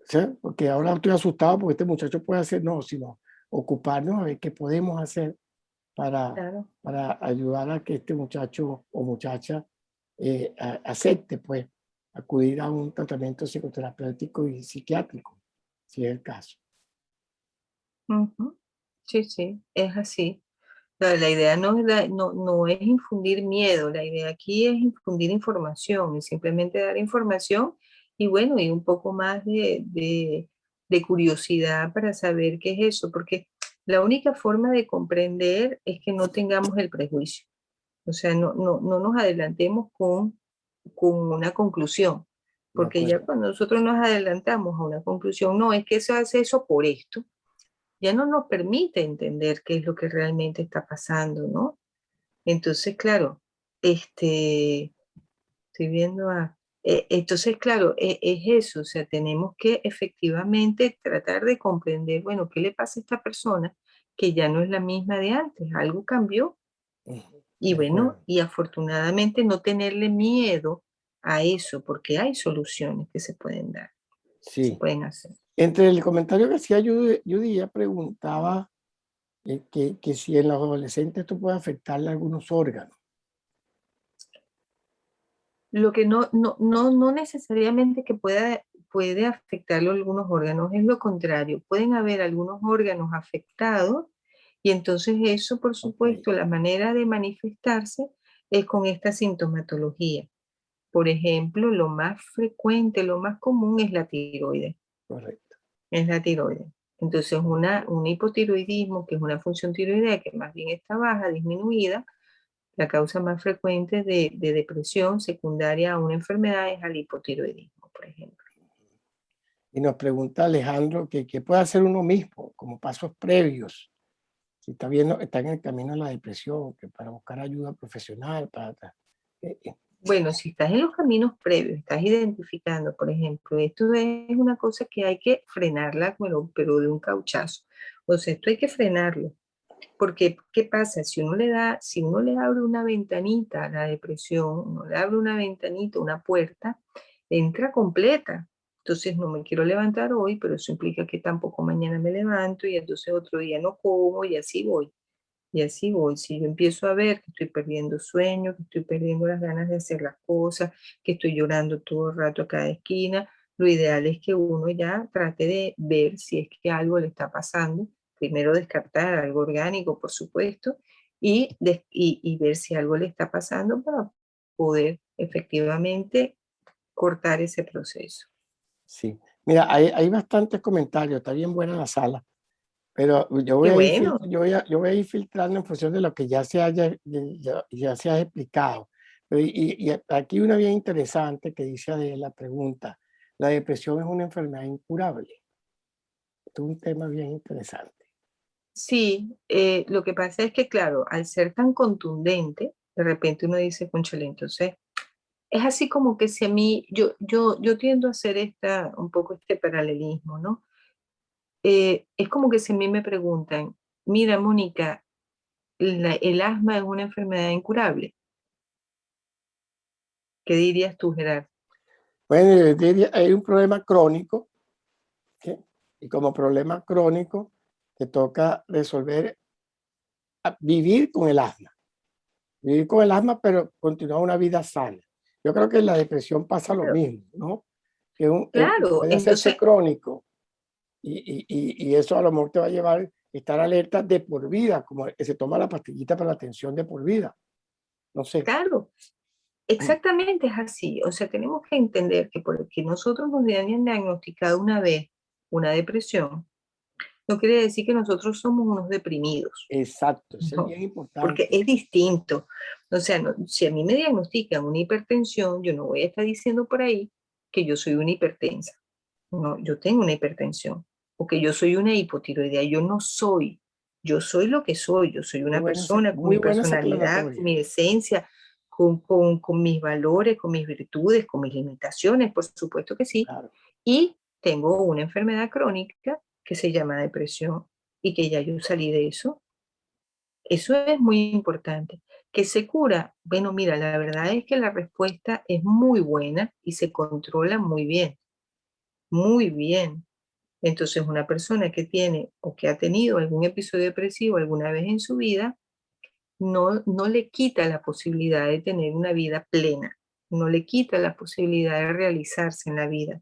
Speaker 1: ¿sí? Porque ahora estoy asustado porque este muchacho puede hacer, no, sino ocuparnos a ver qué podemos hacer para,
Speaker 2: Claro.
Speaker 1: para ayudar a que este muchacho o muchacha acepte, pues, acudir a un tratamiento psicoterapéutico y psiquiátrico, si es el caso.
Speaker 2: Ujú. Sí, sí, es así. La idea no es infundir miedo, la idea aquí es infundir información y simplemente dar información y bueno, y un poco más de curiosidad para saber qué es eso, porque la única forma de comprender es que no tengamos el prejuicio, o sea, no nos adelantemos con una conclusión,
Speaker 1: ¿De
Speaker 2: porque ya
Speaker 1: acuerdo?
Speaker 2: cuando nosotros nos adelantamos a una conclusión, no, es que se hace eso por esto, ya no nos permite entender qué es lo que realmente está pasando, ¿no? Entonces, claro, estoy viendo entonces, claro, es eso, o sea, tenemos que efectivamente tratar de comprender, bueno, ¿qué le pasa a esta persona que ya no es la misma de antes? Algo cambió
Speaker 1: Ujú.
Speaker 2: y
Speaker 1: De
Speaker 2: bueno,
Speaker 1: acuerdo.
Speaker 2: y afortunadamente no tenerle miedo a eso, porque hay soluciones que se pueden dar, se
Speaker 1: Sí.
Speaker 2: pueden hacer.
Speaker 1: Entre el comentario que hacía Judy, ella preguntaba que si en los adolescentes esto puede afectarle a algunos órganos.
Speaker 2: Lo que no necesariamente que puede afectarlo algunos órganos, es lo contrario. Pueden haber algunos órganos afectados y entonces eso, por
Speaker 1: Ok,
Speaker 2: supuesto, la manera de manifestarse es con esta sintomatología. Por ejemplo, lo más frecuente, lo más común es la tiroides,
Speaker 1: correcto.
Speaker 2: es la tiroides. Entonces, un hipotiroidismo, que es una función tiroidea que más bien está baja, disminuida, la causa más frecuente de depresión secundaria a una enfermedad es al hipotiroidismo, por ejemplo.
Speaker 1: Y nos pregunta Alejandro que qué puede hacer uno mismo como pasos previos, si está viendo, está en el camino a la depresión, que para buscar ayuda profesional, eh, eh,
Speaker 2: Bueno, si estás en los caminos previos, estás identificando, por ejemplo, esto es una cosa que hay que frenarla, pero de un cauchazo. O sea, esto hay que frenarlo. Porque, ¿qué pasa? Si uno le abre una ventanita a la depresión, uno le abre una ventanita, una puerta, entra completa. Entonces no me quiero levantar hoy, pero eso implica que tampoco mañana me levanto y entonces otro día no como y así voy. Y así voy. Si yo empiezo a ver que estoy perdiendo sueño, que estoy perdiendo las ganas de hacer las cosas, que estoy llorando todo el rato a cada esquina, lo ideal es que uno ya trate de ver si es que algo le está pasando. Primero descartar algo orgánico, por supuesto, y ver si algo le está pasando para poder efectivamente cortar ese proceso.
Speaker 1: sí. Mira, hay bastantes comentarios, está bien buena la sala, pero yo voy
Speaker 2: Qué
Speaker 1: a ir,
Speaker 2: bueno.
Speaker 1: yo voy a ir filtrando en función de lo que ya ya se ha explicado. Pero y aquí una bien interesante que dice de la pregunta, ¿la depresión es una enfermedad incurable? Esto es un tema bien interesante.
Speaker 2: Sí, lo que pasa es que, claro, al ser tan contundente, de repente uno dice, cónchale, entonces, es así como que si a mí, yo tiendo a hacer un poco este paralelismo, ¿no? Es como que si a mí me preguntan, mira, Mónica, el asma es una enfermedad incurable. ¿Qué dirías tú, Gerardo?
Speaker 1: Bueno, yo diría, hay un problema crónico, ¿sí? Y como problema crónico, te toca resolver, vivir con el asma. Vivir con el asma, pero continuar una vida sana. Yo creo que en la depresión pasa lo
Speaker 2: Claro,
Speaker 1: mismo, ¿no?
Speaker 2: claro,
Speaker 1: Puede hacerse
Speaker 2: entonces,
Speaker 1: crónico y eso a lo mejor te va a llevar a estar alerta de por vida, como que se toma la pastillita para la tensión de por vida. No sé.
Speaker 2: claro, exactamente es así. O sea, tenemos que entender que porque nosotros nos hayan diagnosticado una vez una depresión, no quiere decir que nosotros somos unos deprimidos,
Speaker 1: Exacto, eso es
Speaker 2: ¿no?
Speaker 1: bien
Speaker 2: Porque
Speaker 1: importante.
Speaker 2: es distinto. O sea, si a mí me diagnostican una hipertensión, yo no voy a estar diciendo por ahí que yo soy una hipertensa. No, yo tengo una hipertensión o que yo soy una hipotiroidea. Yo no soy. Yo soy lo que soy. Yo soy una persona con
Speaker 1: Muy
Speaker 2: mi
Speaker 1: buena esa
Speaker 2: personalidad, con
Speaker 1: aclaratoria.
Speaker 2: mi esencia, con mis valores, con mis virtudes, con mis limitaciones, por supuesto que sí.
Speaker 1: Claro.
Speaker 2: Y tengo una enfermedad crónica que se llama depresión y que ya yo salí de eso. Eso es muy importante. ¿Que se cura? Bueno, mira, la verdad es que la respuesta es muy buena y se controla muy bien, muy bien. Entonces, una persona que tiene o que ha tenido algún episodio depresivo alguna vez en su vida, no le quita la posibilidad de tener una vida plena, no le quita la posibilidad de realizarse en la vida,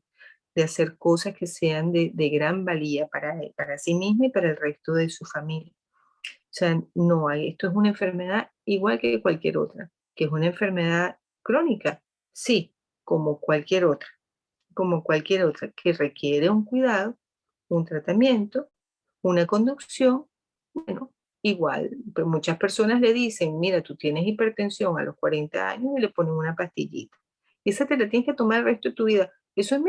Speaker 2: de hacer cosas que sean de gran valía para él, para sí mismo y para el resto de su familia. O sea, no hay, esto es una enfermedad igual que cualquier otra, que es una enfermedad crónica, sí, como cualquier otra, que requiere un cuidado, un tratamiento, una conducción. Bueno, igual, pero muchas personas le dicen, mira, tú tienes hipertensión a los 40 años y le ponen una pastillita. Esa te la tienes que tomar el resto de tu vida. Eso es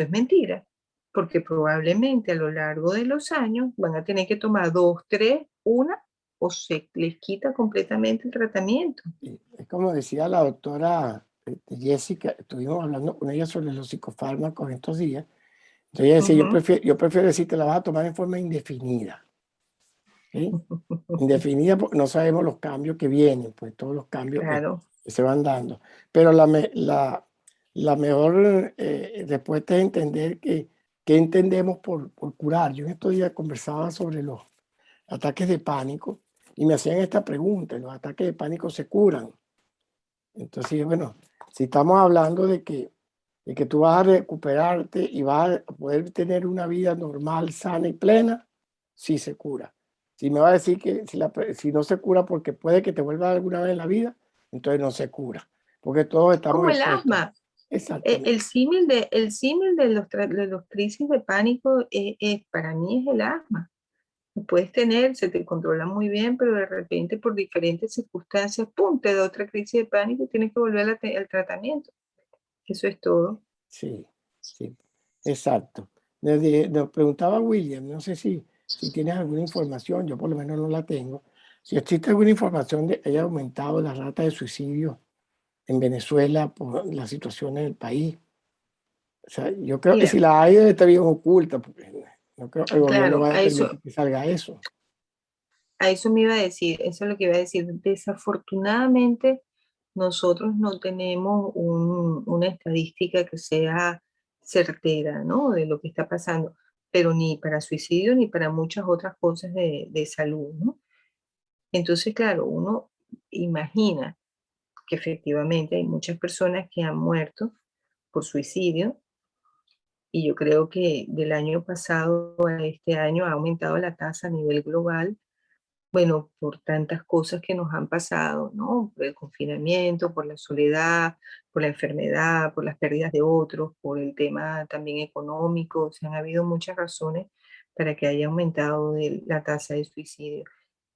Speaker 2: mentira, porque probablemente a lo largo de los años van a tener que tomar dos, tres, una, o se les quita completamente el tratamiento.
Speaker 1: Y es como decía la doctora Jessica, estuvimos hablando con ella sobre los psicofármacos estos días. Entonces ella decía,
Speaker 2: Ujú.
Speaker 1: yo prefiero decir, te la vas a tomar en forma indefinida. ¿Sí? Indefinida porque no sabemos los cambios que vienen, pues todos los cambios
Speaker 2: Claro,
Speaker 1: que se van dando. Pero la mejor respuesta es entender que entendemos por curar. Yo en estos días conversaba sobre los ataques de pánico y me hacían esta pregunta, ¿los ataques de pánico se curan? Entonces, bueno, si estamos hablando de que tú vas a recuperarte y vas a poder tener una vida normal, sana y plena, sí se cura. Si me va a decir que si no se cura porque puede que te vuelva alguna vez en la vida, entonces no se cura, porque todos
Speaker 2: es
Speaker 1: estamos
Speaker 2: como el
Speaker 1: expuestos.
Speaker 2: asma.
Speaker 1: Exactamente.
Speaker 2: El símil de los crisis de pánico para mí es el asma. Puedes tener, se te controla muy bien, pero de repente por diferentes circunstancias, ¡pum!, te da otra crisis de pánico y tienes que volver al tratamiento. Eso es todo.
Speaker 1: Sí, sí, exacto. Nos preguntaba William, no sé si tienes alguna información, yo por lo menos no la tengo, si existe alguna información de que haya aumentado la rata de suicidio en Venezuela por la situación en el país. O sea, yo creo que si
Speaker 2: Mira,
Speaker 1: la hay, debe estar bien oculta, porque no creo que el gobierno
Speaker 2: claro,
Speaker 1: vaya a permitir que salga eso.
Speaker 2: a eso me iba a decir, eso es lo que iba a decir. Desafortunadamente, nosotros no tenemos una estadística que sea certera, ¿no? De lo que está pasando, pero ni para suicidio ni para muchas otras cosas de salud, ¿no? Entonces, claro, uno imagina que efectivamente hay muchas personas que han muerto por suicidio y yo creo que del año pasado a este año ha aumentado la tasa a nivel global, bueno, por tantas cosas que nos han pasado, ¿no? Por el confinamiento, por la soledad, por la enfermedad, por las pérdidas de otros, por el tema también económico, o sea, han habido muchas razones para que haya aumentado la tasa de suicidio.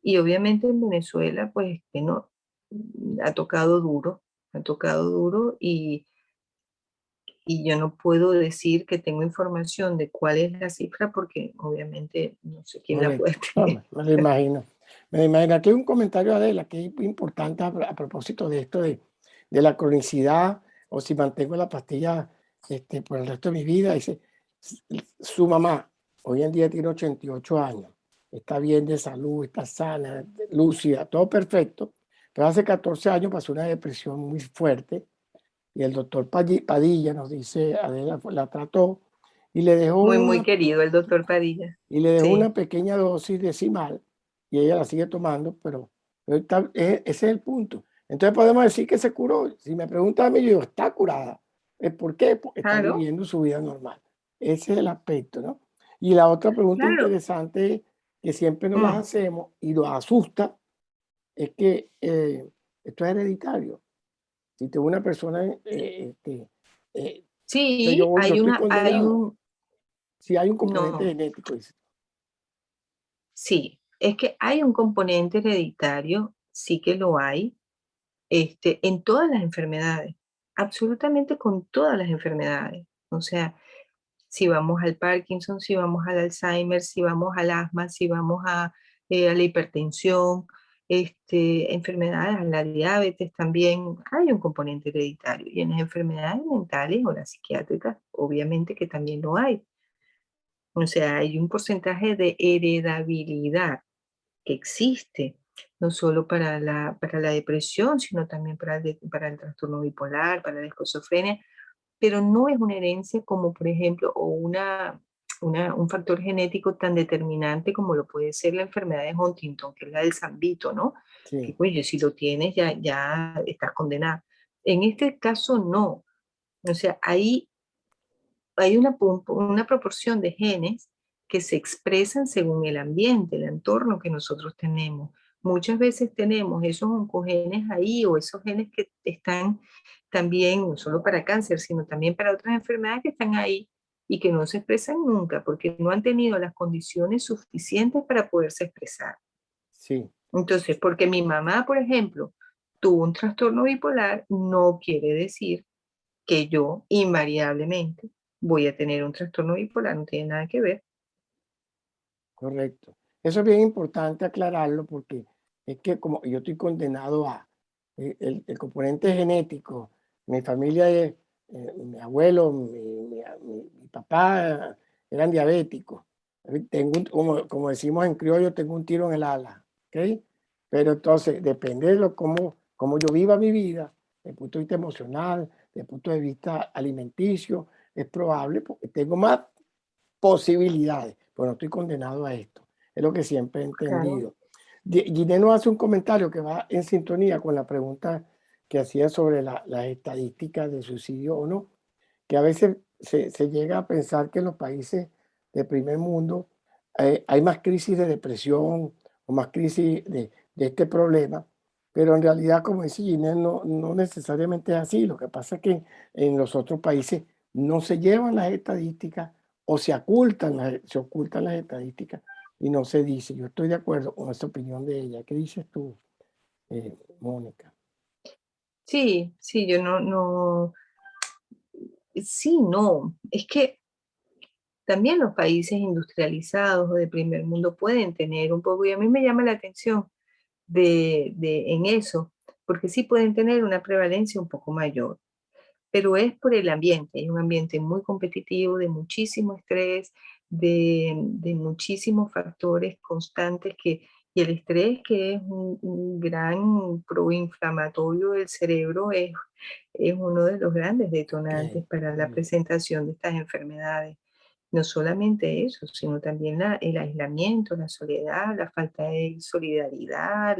Speaker 2: Y obviamente en Venezuela, pues, que no, ha tocado duro y y yo no puedo decir que tengo información de cuál es la cifra porque obviamente no sé quién la puede
Speaker 1: Correcto. No,
Speaker 2: tener.
Speaker 1: me lo imagino. Me lo imagino. Aquí hay un comentario de Adela que es importante a propósito de esto de la cronicidad o si mantengo la pastilla por el resto de mi vida. Dice, su mamá hoy en día tiene 88 años, está bien de salud, está sana, lúcida, todo perfecto, pero hace 14 años pasó una depresión muy fuerte y el doctor Padilla nos dice, Adela la trató y le dejó
Speaker 2: Muy, muy
Speaker 1: una
Speaker 2: querido el doctor Padilla.
Speaker 1: y le dejó
Speaker 2: Sí,
Speaker 1: una pequeña dosis decimal y ella la sigue tomando, pero ese es el punto. Entonces podemos decir que se curó. Si me preguntan a mí, yo digo, está curada. ¿Por qué? Porque está
Speaker 2: claro,
Speaker 1: viviendo su vida normal. Ese es el aspecto, ¿no? Y la otra pregunta
Speaker 2: claro.
Speaker 1: interesante que siempre nos las
Speaker 2: Mm.
Speaker 1: hacemos y nos asusta es que esto es hereditario. Si tengo una persona, que
Speaker 2: Sí,
Speaker 1: yo estoy
Speaker 2: hay
Speaker 1: condenado,
Speaker 2: un,
Speaker 1: si hay un componente
Speaker 2: no,
Speaker 1: genético, dice.
Speaker 2: sí, es que hay un componente hereditario, sí que lo hay, en todas las enfermedades, absolutamente con todas las enfermedades. O sea, si vamos al Parkinson, si vamos al Alzheimer, si vamos al asma, si vamos a la hipertensión, enfermedades, a la diabetes también, hay un componente hereditario. Y en las enfermedades mentales o las psiquiátricas, obviamente que también lo hay. O sea, hay un porcentaje de heredabilidad que existe, no solo para la depresión, sino también para el trastorno bipolar, para la esquizofrenia, pero no es una herencia como, por ejemplo, o un factor genético tan determinante como lo puede ser la enfermedad de Huntington, que es la del Zambito, ¿no? Que,
Speaker 1: Sí,
Speaker 2: oye, si lo tienes ya estás condenado. En este caso, no. O sea, hay una proporción de genes que se expresan según el ambiente, el entorno que nosotros tenemos. Muchas veces tenemos esos oncogenes ahí o esos genes que están también, no solo para cáncer, sino también para otras enfermedades que están ahí y que no se expresan nunca porque no han tenido las condiciones suficientes para poderse expresar.
Speaker 1: sí.
Speaker 2: Entonces, porque mi mamá, por ejemplo, tuvo un trastorno bipolar, no quiere decir que yo invariablemente voy a tener un trastorno bipolar, no tiene nada que ver.
Speaker 1: Correcto. Eso es bien importante aclararlo porque es que como yo estoy condenado a el componente genético, mi familia, mi abuelo, mi papá eran diabéticos. Como decimos en criollo, tengo un tiro en el ala, ¿ok? Pero entonces depende de cómo yo viva mi vida, desde el punto de vista emocional, desde el punto de vista alimenticio, es probable porque tengo más posibilidades, pero no estoy condenado a esto. Es lo que siempre he
Speaker 2: Claro.
Speaker 1: entendido. Ginés nos hace un comentario que va en sintonía con la pregunta que hacía sobre las estadísticas de suicidio o no, que a veces se llega a pensar que en los países del primer mundo hay más crisis de depresión o más crisis de este problema, pero en realidad, como dice Ginés, no necesariamente es así. Lo que pasa es que en los otros países no se llevan las estadísticas o se ocultan las estadísticas y no se dice. Yo estoy de acuerdo con esa opinión de ella. ¿Qué dices tú, Mónica?
Speaker 2: Sí, sí, yo sí, no, es que también los países industrializados o de primer mundo pueden tener un poco, y a mí me llama la atención en eso, porque sí pueden tener una prevalencia un poco mayor, pero es por el ambiente, es un ambiente muy competitivo, de muchísimo estrés, de muchísimos factores constantes y el estrés, que es un gran proinflamatorio del cerebro, es uno de los grandes detonantes para la
Speaker 1: Correcto.
Speaker 2: presentación de estas enfermedades. No solamente eso, sino también el aislamiento, la soledad, la falta de solidaridad,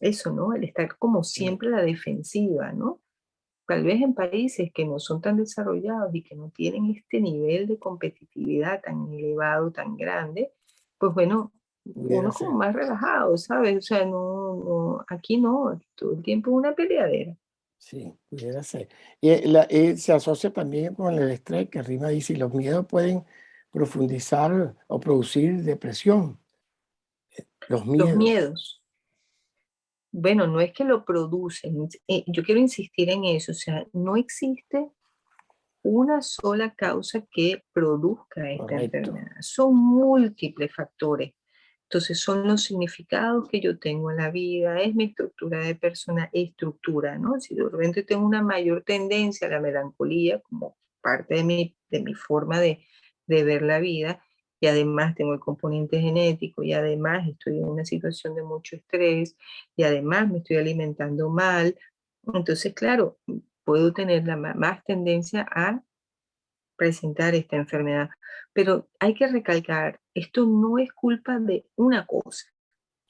Speaker 2: eso, ¿no? El estar como siempre a la defensiva, ¿no? Tal vez en países que no son tan desarrollados y que no tienen este nivel de competitividad tan elevado, tan grande, pues bueno,
Speaker 1: Pudiera
Speaker 2: uno como
Speaker 1: ser.
Speaker 2: más relajado, ¿sabes? O sea, aquí no, aquí todo el tiempo es una peleadera.
Speaker 1: Sí, pudiera ser. Se asocia también con el estrés, que arriba dice, y los miedos pueden profundizar o producir depresión. Los
Speaker 2: Los
Speaker 1: miedos.
Speaker 2: miedos, bueno, no es que lo producen, yo quiero insistir en eso, o sea, no existe una sola causa que produzca esta
Speaker 1: Correcto.
Speaker 2: enfermedad. Son múltiples factores. Entonces son los significados que yo tengo en la vida, es mi estructura de persona, estructura, ¿no? Si de repente tengo una mayor tendencia a la melancolía como parte de mi forma de ver la vida, y además tengo el componente genético, y además estoy en una situación de mucho estrés, y además me estoy alimentando mal, entonces, claro, puedo tener más tendencia a presentar esta enfermedad. Pero hay que recalcar, esto no es culpa de una cosa,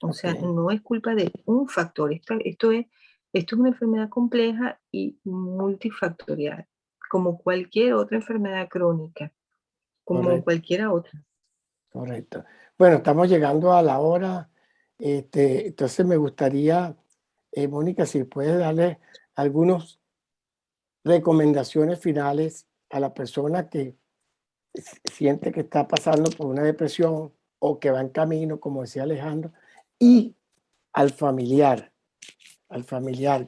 Speaker 2: o sea,
Speaker 1: Ok.
Speaker 2: no es culpa de un factor. Esto es una enfermedad compleja y multifactorial, como cualquier otra enfermedad crónica, como
Speaker 1: Correcto.
Speaker 2: cualquiera otra.
Speaker 1: Correcto. Bueno, estamos llegando a la hora. Entonces me gustaría, Mónica, si puedes darle algunas recomendaciones finales a la persona que siente que está pasando por una depresión o que va en camino, como decía Alejandro, y al familiar,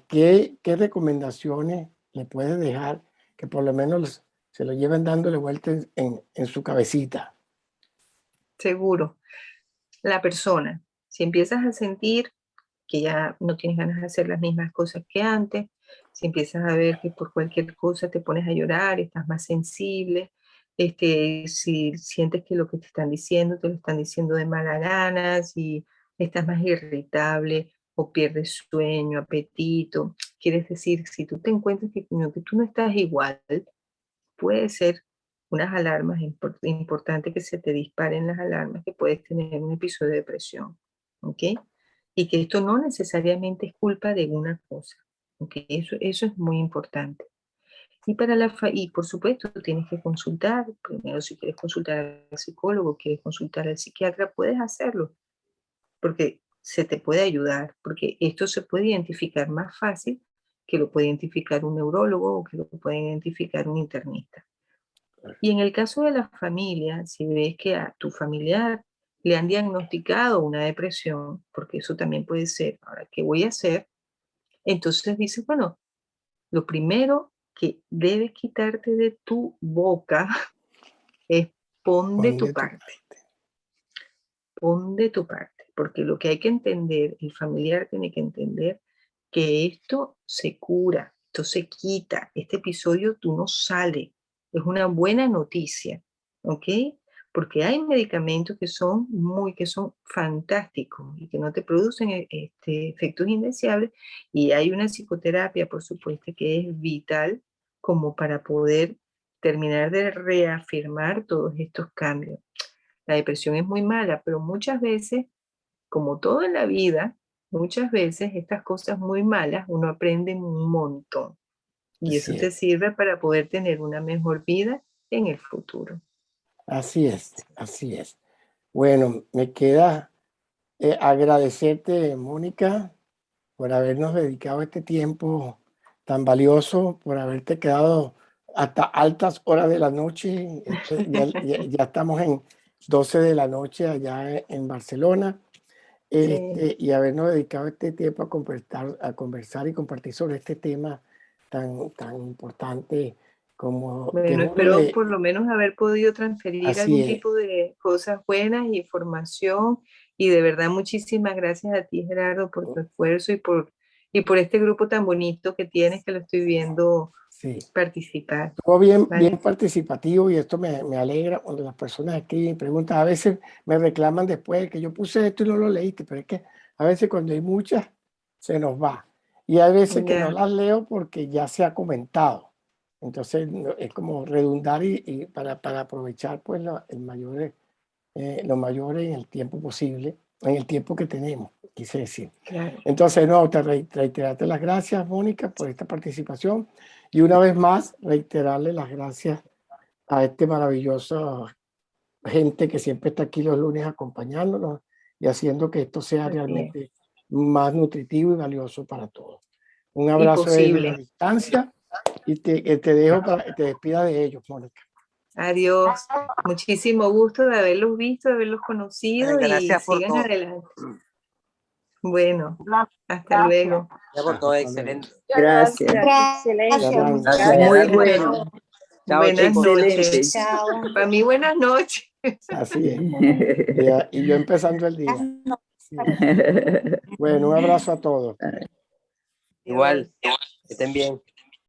Speaker 1: ¿qué recomendaciones le puedes dejar que por lo menos se lo lleven dándole vueltas en su cabecita?
Speaker 2: Seguro. La persona, si empiezas a sentir que ya no tienes ganas de hacer las mismas cosas que antes, si empiezas a ver que por cualquier cosa te pones a llorar, estás más sensible, si sientes que lo que te están diciendo te lo están diciendo de mala gana, si estás más irritable o pierdes sueño, apetito, quieres decir, si tú te encuentras que tú no estás igual, puede ser unas alarmas importantes que se te disparen las alarmas, que puedes tener un episodio de depresión, ¿ok? Y que esto no necesariamente es culpa de una cosa, ¿ok? Eso es muy importante. Y por supuesto, tú tienes que consultar, primero si quieres consultar al psicólogo, quieres consultar al psiquiatra, puedes hacerlo, porque se te puede ayudar, porque esto se puede identificar más fácil que lo puede identificar un neurólogo o que lo puede identificar un internista. Y en el caso de la familia, si ves que a tu familiar le han diagnosticado una depresión, porque eso también puede ser, ahora, ¿qué voy a hacer? Entonces dices, bueno, lo primero que debes quitarte de tu boca es pon de
Speaker 1: Pon
Speaker 2: tu
Speaker 1: de tu
Speaker 2: parte,
Speaker 1: parte.
Speaker 2: pon de tu parte, porque lo que hay que entender, el familiar tiene que entender que esto se cura, esto se quita, este episodio tú no sales, es una buena noticia, ¿ok? Porque hay medicamentos que son fantásticos y que no te producen efectos indeseables, y hay una psicoterapia, por supuesto, que es vital como para poder terminar de reafirmar todos estos cambios. La depresión es muy mala, pero muchas veces, como todo en la vida, muchas veces estas cosas muy malas uno aprende un montón y eso
Speaker 1: Así
Speaker 2: te
Speaker 1: es.
Speaker 2: sirve para poder tener una mejor vida en el futuro.
Speaker 1: Así es, así es. Bueno, me queda agradecerte, Mónica, por habernos dedicado este tiempo tan valioso, por haberte quedado hasta altas horas de la noche. Ya estamos en 12 de la noche allá en Barcelona,
Speaker 2: Sí.
Speaker 1: y habernos dedicado este tiempo a conversar y compartir sobre este tema tan importante como que es
Speaker 2: Bueno,
Speaker 1: uno
Speaker 2: espero
Speaker 1: de...
Speaker 2: por lo menos haber podido transferir
Speaker 1: Así
Speaker 2: algún
Speaker 1: es.
Speaker 2: tipo de cosas buenas y información, y de verdad muchísimas gracias a ti, Gerardo, por tu esfuerzo y por este grupo tan bonito que tienes, que lo estoy viendo
Speaker 1: Sí.
Speaker 2: participar,
Speaker 1: Estuvo bien, bien
Speaker 2: ¿vale?
Speaker 1: participativo y esto me alegra cuando las personas escriben y preguntan. A veces me reclaman después que yo puse esto y no lo leíste, pero es que a veces cuando hay muchas se nos va. Y hay veces que no
Speaker 2: Ya,
Speaker 1: las leo porque ya se ha comentado. Entonces es como redundar y para aprovechar pues lo mayor en el tiempo posible, en el tiempo que tenemos, quise decir.
Speaker 2: claro.
Speaker 1: Entonces, no, reiterarte las gracias, Mónica, por esta participación y una vez más reiterarle las gracias a este maravilloso gente que siempre está aquí los lunes acompañándonos y haciendo que esto sea
Speaker 2: Así es.
Speaker 1: realmente más nutritivo y valioso para todos. Un
Speaker 2: Y
Speaker 1: abrazo desde la
Speaker 2: posible.
Speaker 1: distancia y te dejo para que te despidas de ellos, Mónica.
Speaker 2: Adiós. Muchísimo gusto de haberlos visto, de haberlos conocido, y
Speaker 3: Gracias por
Speaker 2: sigan
Speaker 3: todo.
Speaker 2: adelante. Bueno, hasta
Speaker 1: Gracias.
Speaker 2: luego.
Speaker 3: Gracias por todo,
Speaker 1: Hasta luego.
Speaker 3: excelente.
Speaker 2: Gracias.
Speaker 1: Ya
Speaker 2: Excelente.
Speaker 1: arranca.
Speaker 3: Gracias,
Speaker 2: Muy
Speaker 3: Gerardo.
Speaker 2: bueno.
Speaker 3: Chao,
Speaker 2: Buenas
Speaker 3: chicos.
Speaker 2: noches.
Speaker 4: Chao.
Speaker 2: Para mí, buenas noches.
Speaker 1: Así es. Y yo empezando el día. Bueno, un abrazo a todos.
Speaker 3: Igual, que estén bien.